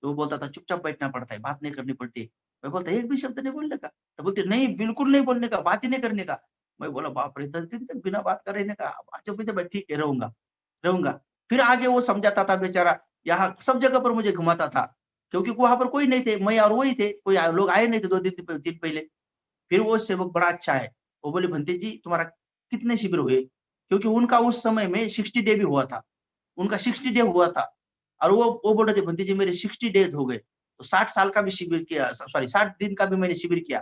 [SPEAKER 1] तो वो बोलता था चुपचाप बैठना पड़ता है, बात नहीं करनी पड़ती है। मैं बोलता एक भी शब्द नहीं बोलने का? तो बोलते नहीं बिल्कुल नहीं बोलने का, बात ही नहीं करने का। मैं बोला बाप रे! 10 दिन तक बिना बात करे रहने का। अच्छा मुझे मैं ठीक है रहूँगा, रहूँगा। फिर आगे वो समझाता था बेचारा, यहाँ सब जगह पर मुझे घुमाता था। क्योंकि वहाँ पर कोई नहीं थे, मैं और वही थे, कोई लोग आए नहीं थे 2 दिन पहले। फिर वो सेवक बड़ा अच्छा है, वो बोले भंतेश जी तुम्हारा कितने शिविर हुए? क्योंकि उनका उस समय में 60 डे भी हुआ था, उनका 60 डे हुआ था और वो बोल रहे थे भंतेश जी मेरे 60 डेज़ हो गए। तो 60 साल का भी शिविर किया सॉरी 60 दिन का भी मैंने शिविर किया।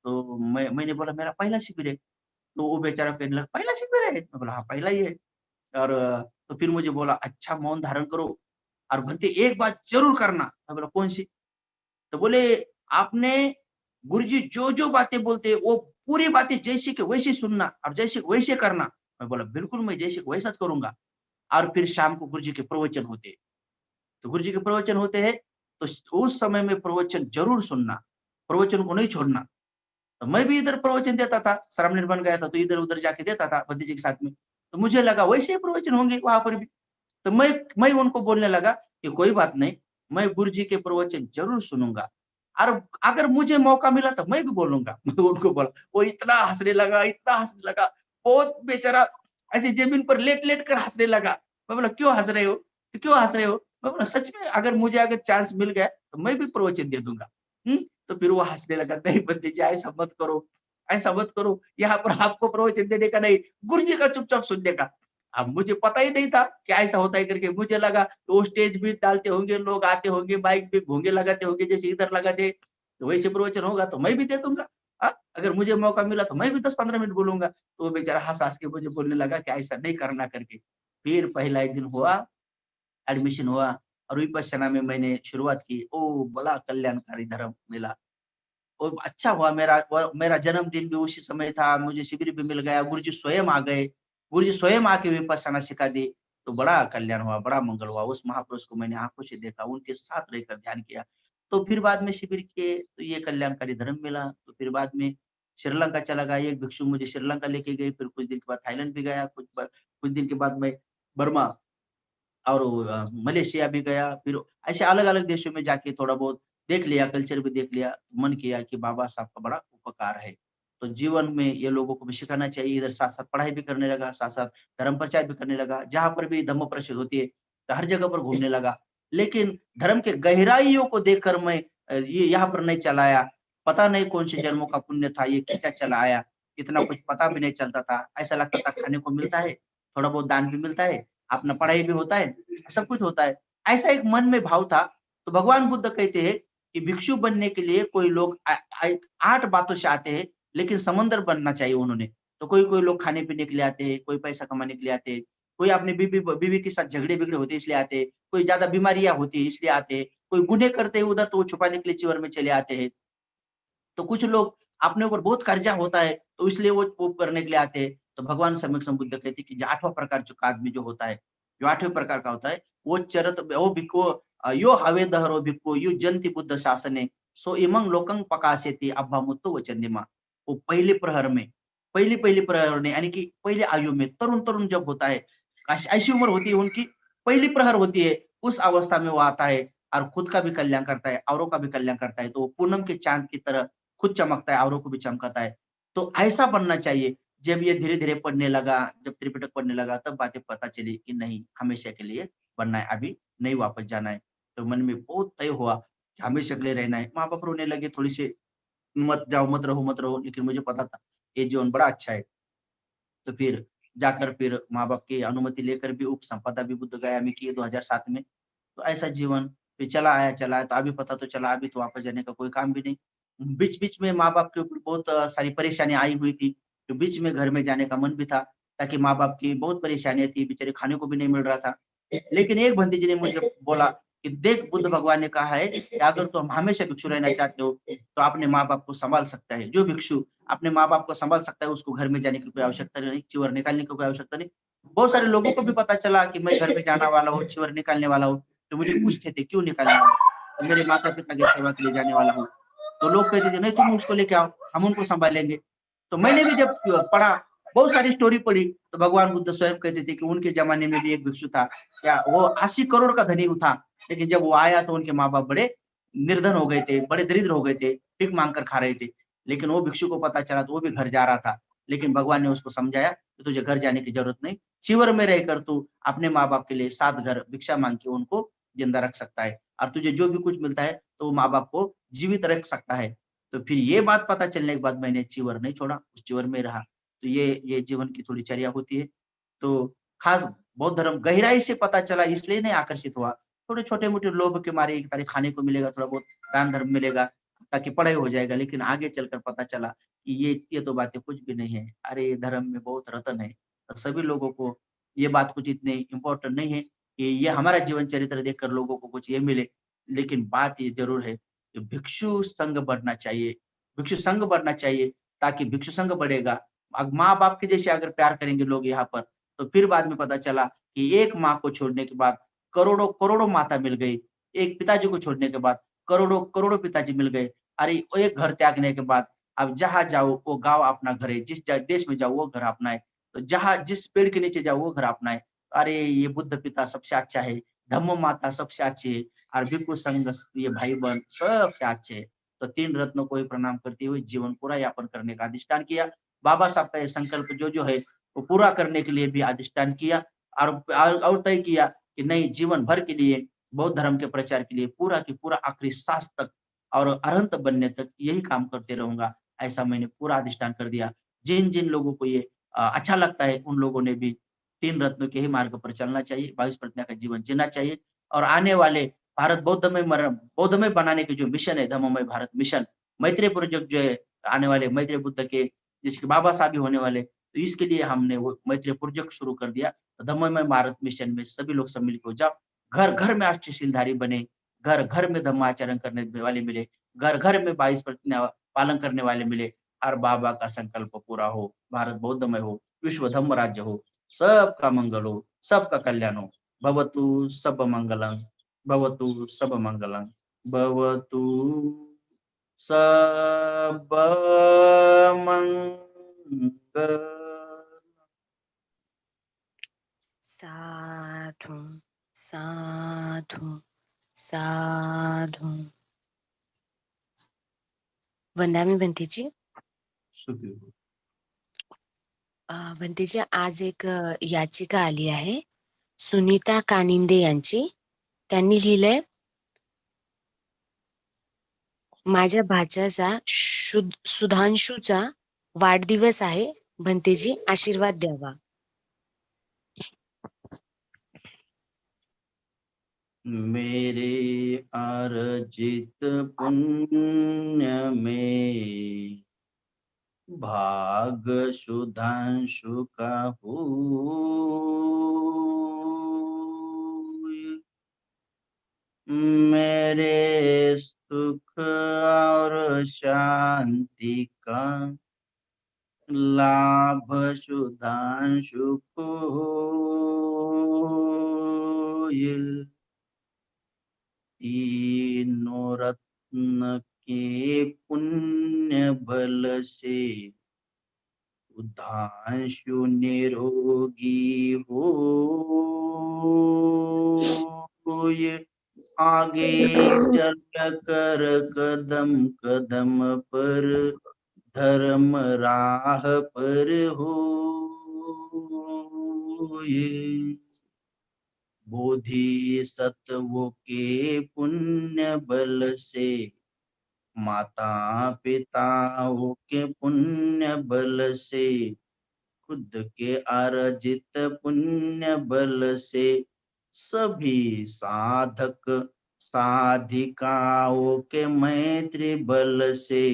[SPEAKER 1] तो मैंने बोला मेरा पहला शिविर है। तो वो बेचारा कहने लगा पहला शिविर है? मैं बोला हाँ, पहला ही है। और तो फिर मुझे बोला अच्छा मौन धारण करो और भंते एक बात ज़रूर करना। मैं बोला कौन-सी? तो बोले आपने गुरुजी जो-जो बातें बोलते हैं वो पूरी बातें जैसी की वैसी सुनना और जैसे वैसे करना। मैं बोला बिल्कुल मैं जैसे को वैसा ज करूँगा। और फिर शाम को गुरुजी के प्रवचन होते हैं। तो गुरुजी के प्रवचन होते हैं, तो उस समय में प्रवचन ज़रूर सुनना, प्रवचन को नहीं छोड़ना। तो मैं भी इधर प्रवचन देता था, श्रावणीर बन गया था तो इधर-उधर जाके देता था पंडित जी के साथ में। तो मुझे लगा वैसे ही प्रवचन होंगे वहाँ पर भी। तो मैं उनको बोलने लगा कि कोई बात नहीं, मैं गुरुजी के प्रवचन ज़रूर सुनूँगा और अगर मुझे मौका मिला तो मैं भी बोलूँगा। मैं उनको बोला, वो इतना हँसने लगा, बहुत बेचारा ऐसे ज़मीन पर लेट-लेट कर हँसने लगा। मैं बोला क्यों हँस रहे हो? तो क्यों हँस रहे हो? मैं बोला सच में अगर चांस मिल गया तो मैं भी प्रवचन दे दूँगा। हुँ? तो फिर वो हँसने लगा, नहीं पंडित जी ऐसा मत करो, यहाँ पर आपको प्रवचन देने का नहीं, गुरुजी का चुपचाप सुनने का। अब मुझे पता ही नहीं था कि ऐसा होता है करके, मुझे लगा वो स्टेज भी डालते होंगे, लोग आते होंगे, माइक पे घोंगे लगाते होंगे जैसे इधर लगाते, तो वैसे प्रवचन होगा तो मैं भी दे दूँगा। अगर मुझे मौका मिला तो मैं भी 10-15 मिनट बोलूँगा। तो वो बेचारा हँस-हँस के मुझे बोलने लगा कि ऐसा नहीं करना करके। फिर पहला ही दिन हुआ, एडमिशन हुआ और विपश्यना में मैंने शुरुआत की। ओह! बड़ा कल्याणकारी धर्म मिला। और अच्छा हुआ मेरा जन्मदिन भी उसी समय था, मुझे शिविर भी मिल गया, गुरुजी स्वयं आ गए, गुरुजी स्वयं आके विपस्सना सिखा दी, तो बड़ा कल्याण हुआ, बड़ा मंगल हुआ। उस महापुरुष को मैंने आँखों से देखा, उनके साथ रहकर ध्यान किया। तो फिर बाद में शिविर किए तो ये कल्याणकारी धर्म मिला। तो फिर बाद में श्रीलंका चला गया, एक भिक्षु मुझे श्रीलंका लेके गए, फिर कुछ दिन के बाद थाईलैंड भी गया, कुछ दिन के बाद मैं बर्मा और मलेशिया भी गया, फिर ऐसे अलग-अलग देशों में जाके थोड़ा बहुत देख लिया, कल्चर भी देख लिया, मन किया कि बाबा साहब का बड़ा उपकार है। तो जीवन में ये लोगों को भी सिखाना चाहिए, इधर साथ-साथ पढ़ाई भी करने लगा, साथ-साथ धर्म प्रचार भी करने लगा, जहाँ पर भी धम्म परिषद होती है, तो हर जगह पर घूमने लगा। लेकिन धर्म के गहराइयों को देखकर मैं ये यहाँ पर नहीं चला आया, पता नहीं कौन से जन्मों का पुण्य था, ये खींचा चला आया, इतना कुछ पता भी नहीं चलता था, ऐसा लगता था खाने को मिलता है, थोड़ा बहुत दान भी मिलता है, अपना पढ़ाई भी होता है, सब कुछ होता है। ऐसा एक मन में भाव था, तो भगवान बुद्ध कहते हैं कि भिक्षु बनने के लिए कोई लोग 8 बातों से आते हैं, लेकिन समंदर बनना चाहिए उन्होंने। तो कोई-कोई लोग खाने-पीने के लिए आते हैं, कोई पैसा कमाने के लिए आते हैं, कोई अपनी बीवी के साथ झगड़े-बिगड़े होते हैं इसलिए आते हैं, कोई ज़्यादा बीमारियाँ होती है इसलिए आते हैं, कोई गुनाह करते हैं उधर तो वो छुपाने के लिए चिवर में चले आते हैं। तो कुछ लोग अपने ऊपर बहुत कर्जा होता है, तो इसलिए वो करने के लिए आते हैं। तो भगवान सम्यक संबुद्ध कहते हैं कि जो 8वाँ प्रकार जो का आदमी जो होता है, जो 8वें प्रकार का होता है, वो भिक्खु यो हवे दहरो भिक्खु यु जंति बुद्ध शासने, सो इमं लोकं पकासेति अब्बामुत्तो वचंदिमा। वो पहली प्रहर में यानी कि पहले आयु में तरुण-तरुण जब होता है, ऐसी उम्र होती है उनकी, पहली प्रहर होती है, उस अवस्था में वो आता है और खुद का भी कल्याण करता है, औरों का भी कल्याण करता है। तो वो पूनम के चाँद की तरह खुद चमकता है, औरों को भी चमकाता है। तो ऐसा बनना चाहिए। जब ये धीरे-धीरे पढ़ने लगा, जब त्रिपिटक पढ़ने लगा, तब बातें पता चली कि नहीं, हमेशा के लिए बनना है, अभी नहीं वापस जाना है। तो मन में बहुत तय हुआ कि हमेशा के लिए रहना है। माँ-बाप रोने लगे थोड़ी-सी, "मत जाओ, मत रहो।" लेकिन मुझे पता था, ये जीवन बड़ा अच्छा है। तो फिर जाकर फिर माँ-बाप की अनुमति लेकर भी उपसंपदा भी बुद्ध गया में किए 2007 में। तो ऐसा जीवन फिर चला आया, तो अभी पता तो चला अभी तो वापस जाने का कोई काम भी नहीं। बीच-बीच में माँ-बाप के ऊपर बहुत सारी परेशानियाँ आई हुई थी, तो बीच में घर में जाने का मन भी था, ताकि माँ-बाप की बहुत परेशानियाँ थी, बेचारे खाने को भी नहीं मिल रहा था। लेकिन एक बंदी जी ने मुझे बोला कि देख बुद्ध भगवान ने कहा है कि अगर तुम हमेशा भिक्षु रहना चाहते हो, तो अपने माँ-बाप को सँभाल सकता है। जो भिक्षु अपने माँ-बाप को सँभाल सकता है, उसको घर में जाने की कोई आवश्यकता नहीं, चिवर निकालने की कोई आवश्यकता नहीं। बहुत सारे लोगों को भी पता चला कि मैं घर में जाने वाला हूँ, चिवर निकालने वाला हूँ, तो मुझे पूछते थे, "क्यों निकालने वाला है?" तो मेरे माता-पिता की सेवा के लिए जाने वाला हूँ। तो लोग कहते थे, "नहीं, तुम उसको लेके आओ, हम उनको सँभालेंगे।" तो मैंने भी जब पढ़ा, बहुत सारी स्टोरी पढ़ी, तो भगवान बुद्ध स्वयं कहते थे कि उनके ज़माने में भी एक भिक्षु था, क्या वो 80 करोड़ का धनी था, लेकिन जब वो आया तो उनके माँ-बाप बड़े निर्धन हो गए थे, बड़े दरिद्र हो गए थे, भीख माँग कर खा रहे थे। लेकिन वो भिक्षु को पता चला तो वो भी घर जा रहा था। लेकिन भगवान ने उसको समझाया कि तुझे घर जाने की ज़रूरत नहीं, चिवर में रहकर तू अपने माँ-बाप के लिए 7 घर भिक्षा माँग के उनको ज़िंदा रख सकता है और तुझे जो भी कुछ मिलता है, तो वो माँ-बाप को जीवित रख सकता है। तो फिर ये बात पता चलने के बाद मैंने चिवर नहीं छोड़ा, उस चिवर में रहा। तो ये जीवन की थोड़ी चर्या होती है। तो खास बौद्ध धर्म गहराई से पता चला इसलिए नहीं आकर्षित हुआ। थोड़े छोटे-मोटे लोभ के मारे एक तारीख खाने को मिलेगा, थोड़ा बहुत दान धर्म मिलेगा, ताकि पढ़ाई हो जाएगा। लेकिन आगे चलकर पता चला कि ये तो बातें कुछ भी नहीं है। अरे! ये धर्म में बहुत रतन है। तो सभी लोगों को ये बात कुछ इतनी इम्पोर्टेंट नहीं है कि ये हमारा जीवन चरित्र देखकर लोगों को कुछ ये मिले। लेकिन बात ये ज़रूर है कि भिक्षु संघ बढ़ना चाहिए। भिक्षु संघ बढ़ना चाहिए ताकि भिक्षु संघ बढ़ेगा। अब माँ-बाप के जैसे अगर प्यार करेंगे लोग यहाँ पर, तो फिर बाद में पता चला कि एक माँ को छोड़ने के बाद करोड़ों-करोड़ों माता मिल गई। एक पिताजी को छोड़ने के बाद करोड़ों-करोड़ों पिताजी मिल गए। अरे! एक घर त्यागने के बाद अब जहाँ जाओ वो गाँव अपना घर है, जिस देश में जाओ वो घर अपना है। तो जहाँ जिस पेड़ के नीचे जाओ वो घर अपना है। अरे! ये बुद्ध पिता सबसे अच्छा है, धम्म माता सबसे अच्छी है और भिक्षु संघ ये भाई-बहन सबसे अच्छे हैं। तो 3 रत्नों को ही प्रणाम करते हुए जीवन पूरा यापन करने का अधिष्ठान किया। बाबा साहब का ये संकल्प जो है वो पूरा करने के लिए भी अधिष्ठान किया और तय किया कि नहीं जीवन भर के लिए बौद्ध धर्म के प्रचार के लिए पूरा की पूरा आखिरी साँस तक और अरहंत बनने तक यही काम करते रहूँगा। ऐसा मैंने पूरा अधिष्ठान कर दिया। जिन-जिन लोगों को ये अच्छा लगता है उन लोगों ने भी 3 रत्नों के ही मार्ग पर चलना चाहिए, 22 प्रतिज्ञा का जीवन जीना चाहिए और आने वाले भारत बौद्धमय बनाने के जो मिशन है, धम्ममय भारत मिशन, मैत्रेय प्रोजेक्ट जो है आने वाले मैत्रेय बुद्ध के जिसके बाबा साहब भी होने वाले, तो इसके लिए हमने वो मैत्रेय प्रोजेक्ट शुरू कर दिया। तो धम्ममय भारत मिशन में सभी लोग सम्मिलित हो जाओ, घर-घर में अष्टशीलधारी बने, घर-घर में धम्माचरण करने वाले मिले, घर-घर में 22 प्रतिज्ञा पालन करने वाले मिले और बाबा का संकल्प पूरा हो, भारत बौद्धमय हो, विश्व धम्म राज्य हो, सबका मंगल हो, सबका कल्याण हो। भवतु सब मंगलम, भवतु सब मंगलम। भवतु सबमंगल।
[SPEAKER 2] साधु साधु साधु। वंदामी बंती जी,
[SPEAKER 1] सुखी हो.
[SPEAKER 2] बंती जी, आज एक याचिका आली आहे सुनीता कानिंदे यांची. त्यांनी लिहिलंय, माझ्या भाच्याचा सुधांशूचा वाढदिवस आहे, भंतेजी आशीर्वाद द्यावा.
[SPEAKER 1] मेरे अर्जित पुण्य में भाग सुधांशु का हुए। मेरे सुख और शांति का लाभ सुधांशु को होए। तीनों रत्न के पुण्य बल से सुधांशु निरोगी होए। आगे चल कर कदम कदम पर धर्म राह पर होए। बोधिसत्वों के पुण्य बल से माता पिताओं के पुण्य बल से खुद के अर्जित पुण्य बल से सभी साधक साधिकाओं के मैत्री बल से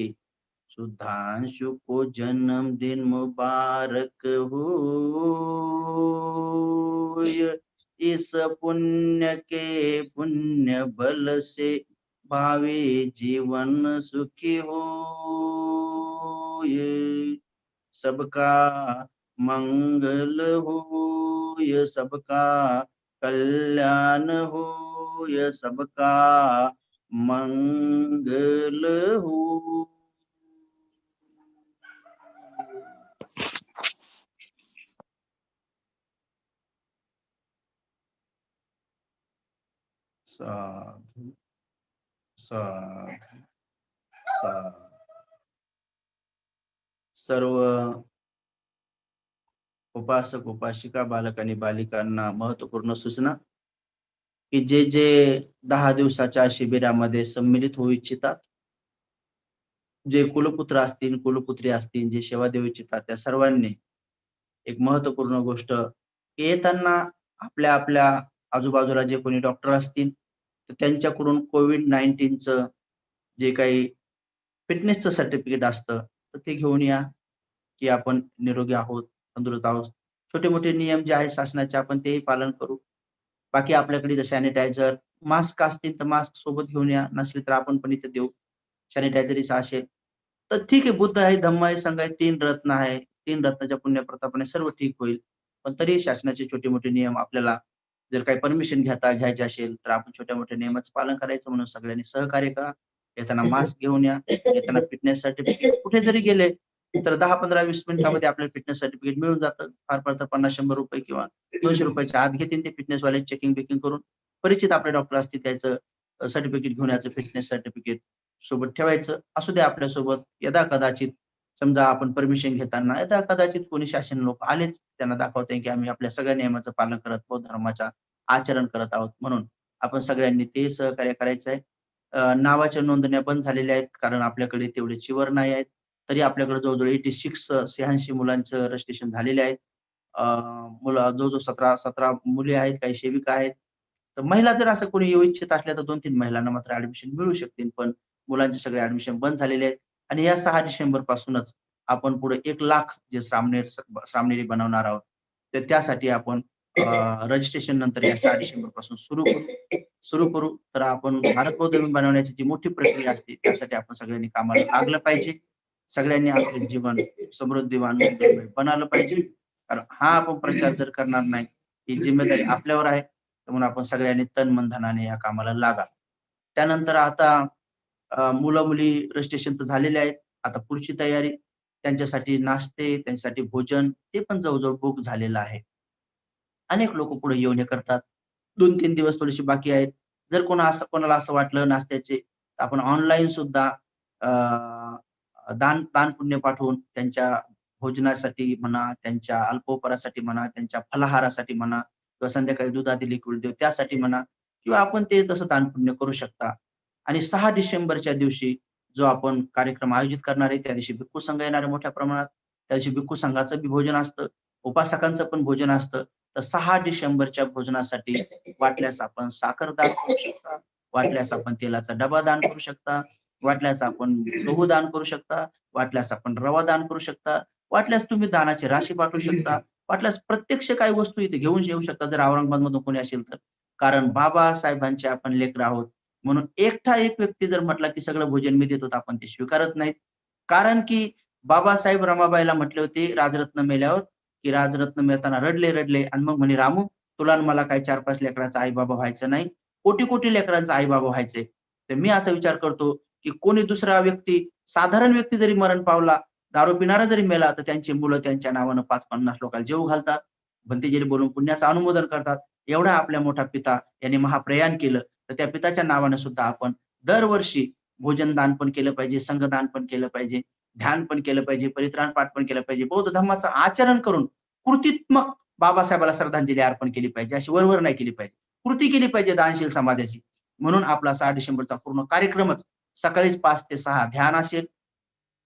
[SPEAKER 1] सुधांशु को जन्मदिन मुबारक हो। इस पुण्य के पुण्य बल से भावी जीवन सुखी हो। सबका मंगल हो, ये सबका कल्याण हो, ये सबका मंगल हो। साधु साधु साधु। सर्व उपासक उपासिका बालक आणि बालिकांना महत्वपूर्ण सूचना की जे जे 10 दिवसाच्या शिबिरामध्ये सम्मिलित होऊ इच्छितात, जे कुलपुत्र असतील कुलपुत्री असतील, जे सेवा देऊ इच्छितात, त्या सर्वांनी एक महत्वपूर्ण गोष्ट की येताना आपल्या आपल्या आजूबाजूला जे कोणी डॉक्टर असतील तर त्यांच्याकडून कोविड-19चं जे काही फिटनेसचं सर्टिफिकेट असतं तर ते घेऊन या की आपण निरोगी आहोत, तंदुरुस्त आहोत. छोटे-मोठे नियम जे आहेत शासनाचे आपण तेही पालन करू. बाकी आपल्याकडे जर सॅनिटायझर, मास्क असतील तर मास्क सोबत घेऊन या. नसले तर आपण पण इथे देऊ. सॅनिटायझरच असेल तर ठीक आहे. बुद्ध आहे, धम्म आहे, संघ आहे, 3 रत्न आहे. 3 रत्नाच्या पुण्यप्रतापाने सर्व ठीक होईल. पण तरीही शासनाचे छोटे-मोठे नियम आपल्याला जर काही परमिशन घ्यायची असेल तर आपण छोट्या-मोठ्या नियमाचं पालन करायचं म्हणून सगळ्यांनी सहकार्य करा. येताना मास्क घेऊन या. येताना फिटनेस सर्टिफिकेट कुठे जरी गेले तर 10, 15, 20 मिनिटामध्ये आपल्याला फिटनेस सर्टिफिकेट मिळून जातं. फार फार तर ₹50-100 किंवा ₹200 आत घेतील ते फिटनेसवाले चेकिंग-बेकिंग करून. परिचित आपले डॉक्टर असतील त्याचं सर्टिफिकेट घेऊन याचं फिटनेस सर्टिफिकेट सोबत ठेवायचं. असू द्या आपल्यासोबत. यदा-कदाचित समजा आपण परमिशन घेताना यदा-कदाचित कोणी शासन लोक आलेच, त्यांना दाखवता येईल की आम्ही आपल्या सगळ्या नियमाचं पालन करत आहोत, धर्माचं आचरण करत आहोत. म्हणून आपण सगळ्यांनी ते सहकार्य करायचं आहे. नावाच्या नोंदण्या बंद झालेल्या आहेत कारण आपल्याकडे तेवढे चिवर नाही आहेत. तरी आपल्याकडे जवळ-जवळ 86 मुलांचं रजिस्ट्रेशन झालेले आहेत. अ, मुलं जवळ-जवळ 17 मुली आहेत, काही सेविका आहेत. तर महिला जर असं कोणी येऊ इच्छित असल्या तर 2-3 महिलांना मात्र ॲडमिशन मिळू शकतील. पण मुलांचे सगळे ॲडमिशन बंद झालेले आहेत आणि या 6 डिसेंबर पासूनच आपण पुढे 1,00,000 जे श्रामणेरी बनवणार आहोत. तर त्यासाठी आपण रजिस्ट्रेशन नंतर या 6 डिसेंबर पासून सुरू करू. तर आपण भारत बौद्ध धर्म बनवण्याची जी मोठी प्रक्रिया असते त्यासाठी आपण सगळ्यांनी कामाला लागलं पाहिजे. सगळ्यांनी आपले जीवन समृद्धीवान बनावलं पाहिजे. कारण हा आपण प्रचार जर करणार नाही, ही जिम्मेदारी आपल्यावर आहे. तर म्हणून आपण सगळ्यांनी तन, मन, धनाने या कामाला लागा. त्यानंतर आता मुलं-मुली रजिस्ट्रेशन तर झालेले आहेत. आता पुढची तयारी, त्यांच्यासाठी नाश्ते, त्यांच्यासाठी भोजन ते पण जवळ बुक झालेलं आहे. अनेक लोकं पुढे येऊन हे करतात. 2-3 दिवस थोडेसे बाकी आहेत. जर कोणाला असं वाटलं नाश्त्याचे, तर आपण ऑनलाईन सुद्धा अ, दान पुण्य पाठवून त्यांच्या भोजनासाठी म्हणा, त्यांच्या अल्पोपहारासाठी म्हणा, त्यांच्या फलाहारासाठी म्हणा किंवा संध्याकाळी दुधातील लिक्विड देऊ त्यासाठी म्हणा किंवा आपण ते तसं दान पुण्य करू शकता. आणि 6 डिसेंबरच्या दिवशी जो आपण कार्यक्रम आयोजित करणार आहे, त्या दिवशी भिक्खू संघ येणार आहे मोठ्या प्रमाणात. त्या दिवशी भिक्खू संघाचं बी भोजन असतं, उपासकांचं पण भोजन असतं. तर 6 डिसेंबरच्या भोजनासाठी वाटल्यास आपण साखर दान करू शकता, वाटल्यास आपण तेलाचा डबा दान करू शकता, वाटल्यास आपण गहू दान करू शकता, वाटल्यास आपण रवा दान करू शकता, वाटल्यास तुम्ही दानाची राशी पाठवू शकता, वाटल्यास प्रत्यक्ष काही वस्तू इथे घेऊन येऊ शकता जर औरंगाबादमधून कोणी असेल तर. कारण बाबासाहेबांचे आपण लेकरं आहोत. म्हणून एकटा एक व्यक्ती जर म्हटला, की सगळं भोजन मी देतो, तर आपण ते स्वीकारत नाहीत. कारण की बाबासाहेब रमाबाईला म्हटले होते राजरत्न मेल्यावर, की राजरत्न मिळताना रडले, रडले आणि मग म्हणे, "रामू, तुला आणि मला काही 4-5 लेकराचा आई-बाबा व्हायचं नाही. कोटी-कोटी लेकरांचा आई-बाबा व्हायचंय." तर मी असा विचार करतो, की कोणी दुसरा व्यक्ती, साधारण व्यक्ती जरी मरण पावला, दारू पिणारा जरी मेला, तर त्यांची मुलं त्यांच्या नावानं 5-50 लोकांना जेवू घालतात. भंतेजीरी बोलून पुण्याचं अनुमोदन करतात. एवढा आपल्या मोठा पिता यांनी महाप्रयाण केलं, तर त्या पिताच्या नावानं सुद्धा आपण दरवर्षी भोजन दान पण केलं पाहिजे, संघदान पण केलं पाहिजे, ध्यान पण केलं पाहिजे, परित्राण पाठ पण केलं पाहिजे. बौद्ध धर्माचं आचरण करून कृतीत्मक बाबासाहेबाला श्रद्धांजली अर्पण केली पाहिजे. अशी वर नाही केली पाहिजे. कृती केली पाहिजे दानशील समाजाची. म्हणून आपला 6 डिसेंबरचा पूर्ण कार्यक्रमच सकाळीच 5 ते 6 ध्यान असेल,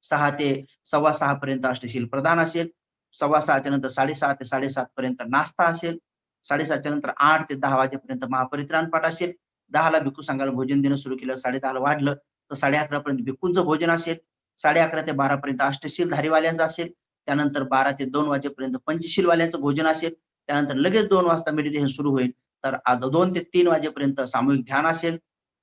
[SPEAKER 1] 6 ते 6:15 पर्यंत अष्टशील प्रदान असेल. 6:15 नंतर 6:30 ते 7:30 पर्यंत नाश्ता असेल. 7:30 नंतर 8 ते 10 वाजेपर्यंत महापरित्राण पाठ असेल. 10ला भिक्खू संघाला भोजन देणं सुरू केलं. 10:30ला वाढलं तर 11:30 पर्यंत भिक्खूंचं भोजन असेल. 11:30 ते 12 पर्यंत अष्टशील धारीवाल्यांचं असेल. त्यानंतर 12 ते 2 वाजेपर्यंत पंचशीलवाल्यांचं भोजन असेल. त्यानंतर लगेच 2 वाजता मेडिटेशन सुरू होईल. तर 2 ते 3 वाजेपर्यंत सामूहिक ध्यान असेल.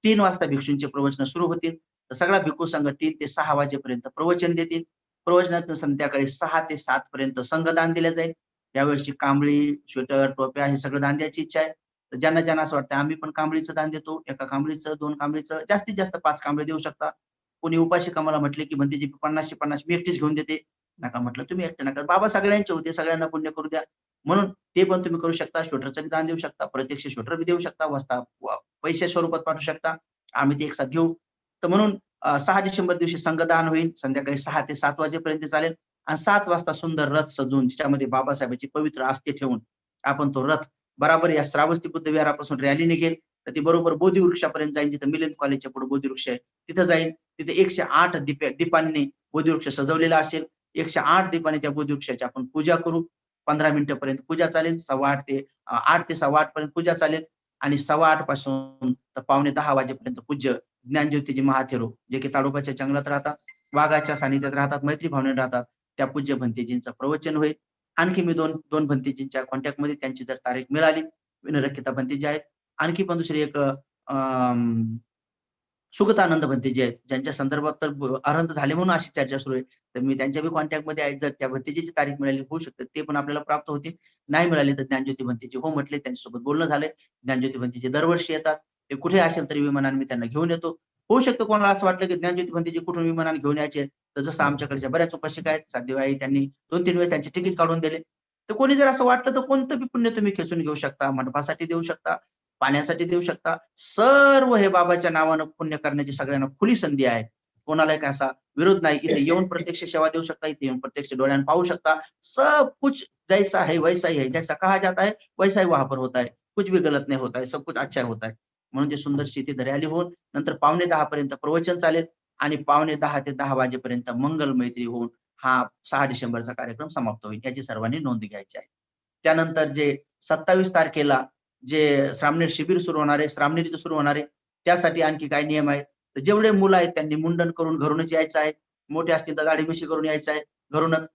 [SPEAKER 1] 3 वाजता भिक्षूंची प्रवचनं सुरू होतील. तर सगळा भिक्खू संघ 3 ते 6 वाजेपर्यंत प्रवचन देतील. प्रवचनातून संध्याकाळी 6 ते 7 पर्यंत संघदान दिलं जाईल. यावर्षी कांबळी, स्वेटर, टोप्या हे सगळं दान द्यायची इच्छा आहे. तर ज्यांना असं वाटतं आम्ही पण कांबळीचं दान देतो. एका कांबळीचं, 2 कांबळीचं, जास्तीत जास्त 5 कांबळे देऊ शकता. कोणी उपाशिका मला म्हटले, की म्हणते, "जी 50-50 मी एकटीच घेऊन देते." नका म्हटलं, "तुम्ही एकटे नका. बाबा सगळ्यांचे होते, सगळ्यांना पुण्य करू द्या." म्हणून ते पण तुम्ही करू शकता. स्वेटरचं बी दान देऊ शकता. प्रत्यक्ष स्वेटर बी देऊ शकता. पैसे स्वरूपात पाठवू शकता. आम्ही ते एक साथ घेऊ. तर म्हणून 6 डिसेंबर दिवशी संघदान होईल. संध्याकाळी 6 ते 7 वाजेपर्यंत चालेल आणि 7 वाजता सुंदर रथ सजवून ज्याच्यामध्ये बाबासाहेबांची पवित्र अस्थी ठेवून आपण तो रथ बराबर या श्रावस्ती बुद्ध विहारापासून रॅली निघेल. तर ती बरोबर बोधी वृक्षापर्यंत जाईल, जिथं मिलिंद कॉलेजच्या पुढे बोधी वृक्ष आहे. तिथं जाईल. तिथे 108 दीपांनी बोधी वृक्ष सजवलेला असेल. 108 दीपांनी त्या बोधी वृक्षाची आपण पूजा करू. 15 मिनिटापर्यंत पूजा चालेल. 8 ते 8:15 पर्यंत पूजा चालेल आणि 8:15 पासून तर पावणे 10 वाजेपर्यंत पूज्य ज्ञानज्योतीजी महाथेरो, जे की ताडोबाच्या जंगलात राहतात, वाघाच्या सानिध्यात राहतात, मैत्री भावनेने राहतात. त्या पूज्य भंतेजींचं प्रवचन होईल. आणखी मी 2 भंतेजींच्या कॉन्टॅक्टमध्ये त्यांची जर तारीख मिळाली, विनरक्षिता भंतेजी आहेत. आणखी पण दुसरी एक सुगतानंद भंते जे आहेत, ज्यांच्या संदर्भात तर अनंत झाले म्हणून अशी चर्चा सुरू आहे. तर मी त्यांच्या बी कॉन्टॅक्टमध्ये आहे. जर त्या भंतेजीची तारीख मिळाली होऊ शकते, ते पण आपल्याला प्राप्त होतील. नाही मिळाली तर ज्ञानज्योती भंतेजी हो म्हटले. त्यांच्यासोबत बोलणं झालंय. ज्ञानज्योती भंतेजी दरवर्षी येतात. ते कुठे असेल तरी विमानाने मी त्यांना घेऊन येतो. होऊ शकतं कोणाला असं वाटलं की ज्ञानज्योती भंतेजी कुठून विमानाने घेऊन यायचे. तर जसं आमच्याकडच्या बऱ्याच उपासिका आहेत. साध्यवाही त्यांनी 2-3 वेळेस त्यांचे तिकीट काढून दिले. तर कोणी जर असं वाटलं तर कोणतं बी पुण्य तुम्ही खेचून घेऊ शकता. मंडपासाठी देऊ शकता, पाण्यासाठी देऊ शकता. सर्व हे बाबाच्या नावानं पुण्य करण्याची सगळ्यांना खुली संधी आहे. कोणालाही काय असा विरोध नाही. इथे येऊन प्रत्यक्ष सेवा देऊ शकता, इथे येऊन प्रत्यक्ष डोळ्याने पाहू शकता. सब कुछ जैसा है वैसा ही है. जैसा कहा जाता है वैसा ही वहां पर होता है. कुछ भी गलत नहीं होता है. सब कुछ अच्छा होता है. म्हणून ते सुंदरशी तिथे रॅली होऊन नंतर 9:45 पर्यंत प्रवचन चालेल आणि 9:45 ते 10 वाजेपर्यंत मंगल मैत्री होऊन हा 6 डिसेंबरचा कार्यक्रम समाप्त होईल. याची सर्वांनी नोंद घ्यायची आहे. त्यानंतर जे 27 तारखेला जे श्रामणेर शिबिर सुरू होणार आहे, श्रामणेरीचं सुरू होणार आहे. त्यासाठी आणखी काय नियम आहेत. तर जेवढे मुलं आहेत त्यांनी मुंडन करून घरूनच यायचं आहे. मोठे असतील तर दाढी-मिशी करून यायचं आहे घरूनच.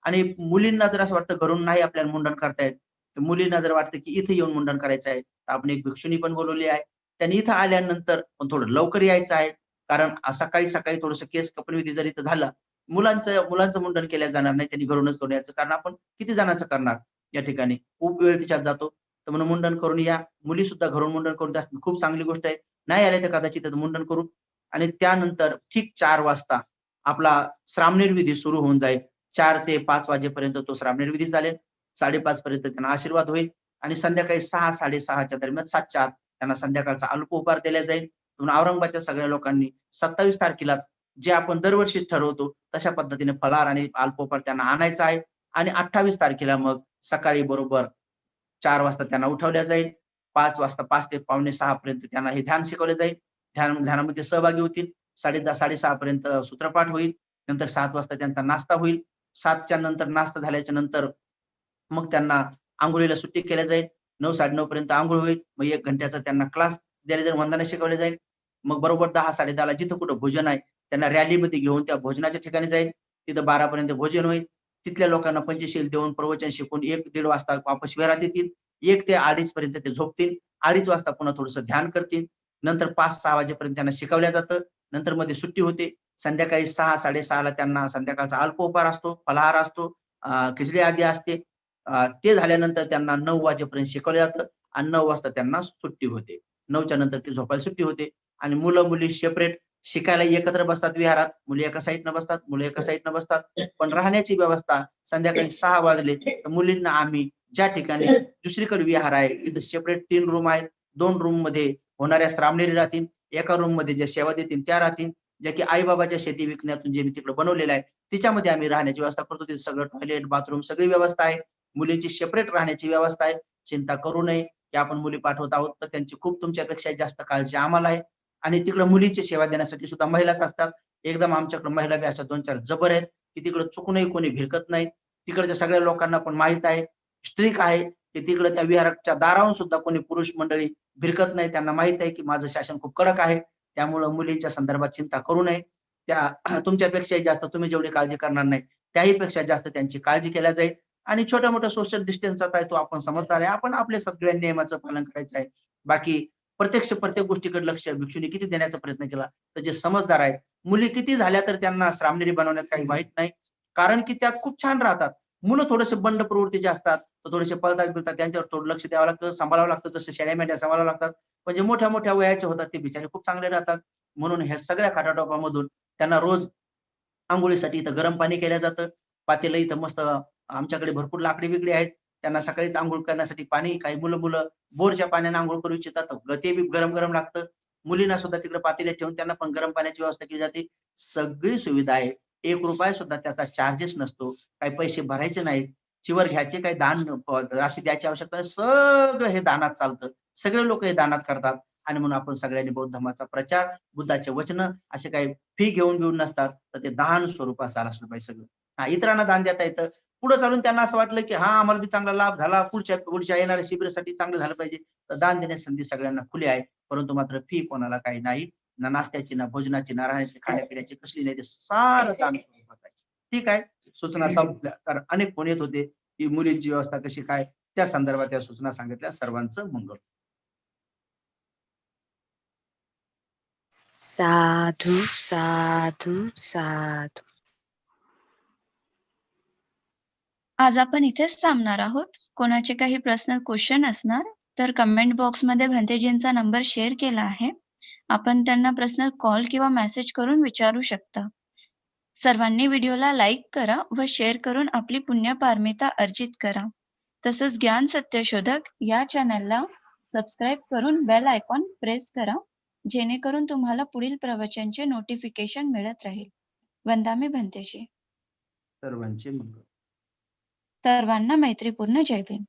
[SPEAKER 1] आणि मुलींना जर असं वाटतं घरून नाही आपल्याला मुंडन करता येत, तर मुलींना जर वाटतं की इथे येऊन मुंडन करायचं आहे, तर आपण एक भिक्षुणी पण बोलावली आहे. त्यांनी इथं आल्यानंतर पण थोडं लवकर यायचं आहे. कारण सकाळी-सकाळी थोडंसं केस कपलविधी जर इथं झाला, मुलांचं मुंडन केलं जाणार नाही. त्यांनी घरूनच करून यायचं. कारण आपण किती जणांचं करणार या ठिकाणी. खूप वेळ तिच्यात जातो. तर म्हणून मुंडन करून या. मुलीसुद्धा घरून मुंडन करून द्या. खूप चांगली गोष्ट आहे. नाही आले तर कदाचित त्याचं मुंडन करू आणि त्यानंतर ठीक 4 वाजता आपला श्रामणेर विधी सुरू होऊन जाईल. 4 ते 5 वाजेपर्यंत तो श्रामणेर विधी चालेल. 5:30 पर्यंत त्यांना आशीर्वाद होईल आणि संध्याकाळी 6-6:30च्या दरम्यान 7च्या आत त्यांना संध्याकाळचा अल्पोपहार दिला जाईल. म्हणून औरंगाबादच्या सगळ्या लोकांनी 27 तारखेलाच जे आपण दरवर्षी ठरवतो तशा पद्धतीने फलाहार आणि अल्पोपहार त्यांना आणायचा आहे आणि 28 तारखेला मग सकाळी बरोबर 4 वाजता त्यांना उठवल्या जाईल. 5 वाजता 5 ते पावणे 6 पर्यंत त्यांना हे ध्यान शिकवलं जाईल. ध्यानामध्ये सहभागी होतील. 6:30-6:30 पर्यंत सूत्रपाठ होईल. नंतर 7 वाजता त्यांचा नाश्ता होईल. 7च्या नंतर नाश्ता झाल्याच्या नंतर मग त्यांना अंघोळीला सुट्टी केल्या जाईल. 9-9:30 पर्यंत अंघोळ होईल. मग 1 घंट्याचा त्यांना क्लास दिला जाईल, वंदना शिकवली जाईल. मग बरोबर 10-10:30ला जिथं कुठं भोजन आहे, त्यांना रॅलीमध्ये घेऊन त्या भोजनाच्या ठिकाणी जाईल. तिथं 12 पर्यंत भोजन होईल. तिथल्या लोकांना पंचशील देऊन, प्रवचन शिकवून 1-1:30 वाजता वापस विहारात येतील. 1 ते 2:30 पर्यंत ते झोपतील. 2:30 वाजता पुन्हा थोडंसं ध्यान करतील. नंतर 5-6 वाजेपर्यंत त्यांना शिकवल्या जातं. नंतर मध्ये सुट्टी होते. संध्याकाळी 6-6:30ला त्यांना संध्याकाळचा अल्पोपहार असतो, फलाहार असतो, खिचडी आदी असते. ते झाल्यानंतर त्यांना 9 वाजेपर्यंत शिकवलं जातं आणि 9 वाजता त्यांना सुट्टी होते. 9च्या नंतर ते झोपायला सुट्टी होते आणि मुलं-मुली सेपरेट शिकायला एकत्र बसतात विहारात. मुली एका साइडनं बसतात, मुलं एका साइडनं बसतात. पण राहण्याची व्यवस्था संध्याकाळी 6 वाजले तर मुलींना आम्ही ज्या ठिकाणी दुसरीकडे विहार आहे, तिथं सेपरेट 3 रूम आहेत. 2 रूममध्ये होणाऱ्या श्रामणेरी राहतील. एका रूममध्ये ज्या सेवा देतील त्या राहतील. ज्या की आई-बाबाच्या शेती विकण्यातून जे मी तिकडे बनवलेलं आहे, तिच्यामध्ये आम्ही राहण्याची व्यवस्था करतो. तिथे सगळं टॉयलेट, बाथरूम सगळी व्यवस्था आहे. मुलींची सेपरेट राहण्याची व्यवस्था आहे. चिंता करू नये, की आपण मुली पाठवत आहोत, तर त्यांची खूप तुमच्यापेक्षा जास्त काळजी आम्हाला आहे. आणि तिकडं मुलीची सेवा देण्यासाठी सुद्धा महिलाच असतात. एकदम आमच्याकडे महिला बी अशा 2-4 जबर आहेत, की तिकडं चुकूनही कोणी भिरकत नाही. तिकडच्या सगळ्या लोकांना पण माहीत आहे, स्ट्रिक्ट आहे, की तिकडं त्या विहाराच्या दारावरून सुद्धा कोणी पुरुष मंडळी भिरकत नाही. त्यांना माहीत आहे, की माझं शासन खूप कडक आहे. त्यामुळं मुलींच्या संदर्भात चिंता करू नये. त्या तुमच्यापेक्षाही जास्त तुम्ही जेवढी काळजी करणार नाही, त्याही पेक्षा जास्त त्यांची काळजी केल्या जाईल. आणि छोटा-मोठा सोशल डिस्टन्सचा काय तो आपण समजदार आहे. आपण आपल्या सगळ्या नियमाचं पालन करायचं आहे. बाकी प्रत्येक गोष्टीकडे लक्ष भिक्षूने किती देण्याचा प्रयत्न केला, तर जे समजदार आहेत, मुली किती झाल्या तर त्यांना श्रामणेरी बनवण्यात काही वाईट नाही. कारण की त्या खूप छान राहतात. मुलं थोडेसे बंड प्रवृत्तीचे असतात, तर थोडेसे पळतात-बिळतात त्यांच्यावर थोडं लक्ष द्यावं लागतं, सांभाळावं लागतं. जसं शेळ्या-मेंढ्या सांभाळाव्या लागतात. पण जे मोठ्या-मोठ्या वयाचे होतात ते बिचारे खूप चांगले राहतात. म्हणून ह्या सगळ्या खाटाटोपामधून त्यांना रोज अंघोळीसाठी इथं गरम पाणी केलं जातं. पातेलं इथं मस्त आमच्याकडे भरपूर लाकडी-बिकडी आहेत. त्यांना सकाळीच अंघोळ करण्यासाठी पाणी काही मुलं-मुलं बोरच्या पाण्याने अंघोळ करू इच्छितात. ते बी गरम-गरम लागतं. मुलींना सुद्धा तिकडे पातेल्यात ठेवून त्यांना पण गरम पाण्याची व्यवस्था केली जाते. सगळी सुविधा आहे. ₹1 सुद्धा त्याचा चार्जेस नसतो. काही पैसे भरायचे नाहीत. चिवर घ्यायचे, काही दान राशी द्यायची आवश्यकता नाही. सगळं हे दानात चालतं. सगळे लोकं हे दानात करतात आणि म्हणून आपण सगळ्यांनी बौद्ध धर्माचा प्रचार, बुद्धाचे वचनं असे काही फी घेऊन नसतात, तर ते दान स्वरूपाचं असलं पाहिजे सगळं. हां, इतरांना दान देता येतं. पुढे चालून त्यांना असं वाटलं, की हां, आम्हाला बी चांगला लाभ झाला. पुढच्या पुढच्या येणाऱ्या शिबिरासाठी चांगलं झालं पाहिजे. तर दान देण्याची संधी सगळ्यांना खुली आहे. परंतु मात्र फी कोणाला काही नाही. ना नाश्त्याची, ना भोजनाची, ना राहण्याची, खाण्यापिण्याची कसली नाही. ते सारं दान स्वरूपात आहे. ठीक आहे. सूचना संपल्या. तर अनेक फोन येत होते, की मुलींची व्यवस्था कशी काय? त्या संदर्भात त्या सूचना सांगितल्या. सर्वांचं मंगळ.
[SPEAKER 2] साधू, साधू, साधू.
[SPEAKER 3] आज आपण इथेच थांबणार आहोत. कोणाचे काही पर्सनल क्वेश्चन असणार तर कमेंट बॉक्समध्ये भंतेजींचा नंबर शेअर केला आहे. आपण त्यांना पर्सनल कॉल किंवा मेसेज करून विचारू शकता. सर्वांनी व्हिडिओला लाईक करा व शेअर करून आपली पुण्यपारमिता अर्जित करा. तसंच ज्ञान सत्यशोधक या चॅनलला सबस्क्राईब करून बेल आयकॉन प्रेस करा, जेणेकरून तुम्हाला पुढील प्रवचनचे नोटिफिकेशन मिळत राहील. वंदामी भंतेजी.
[SPEAKER 1] सर्वांचे मंगळ.
[SPEAKER 3] सर्वांना मैत्रीपूर्ण जय भीम.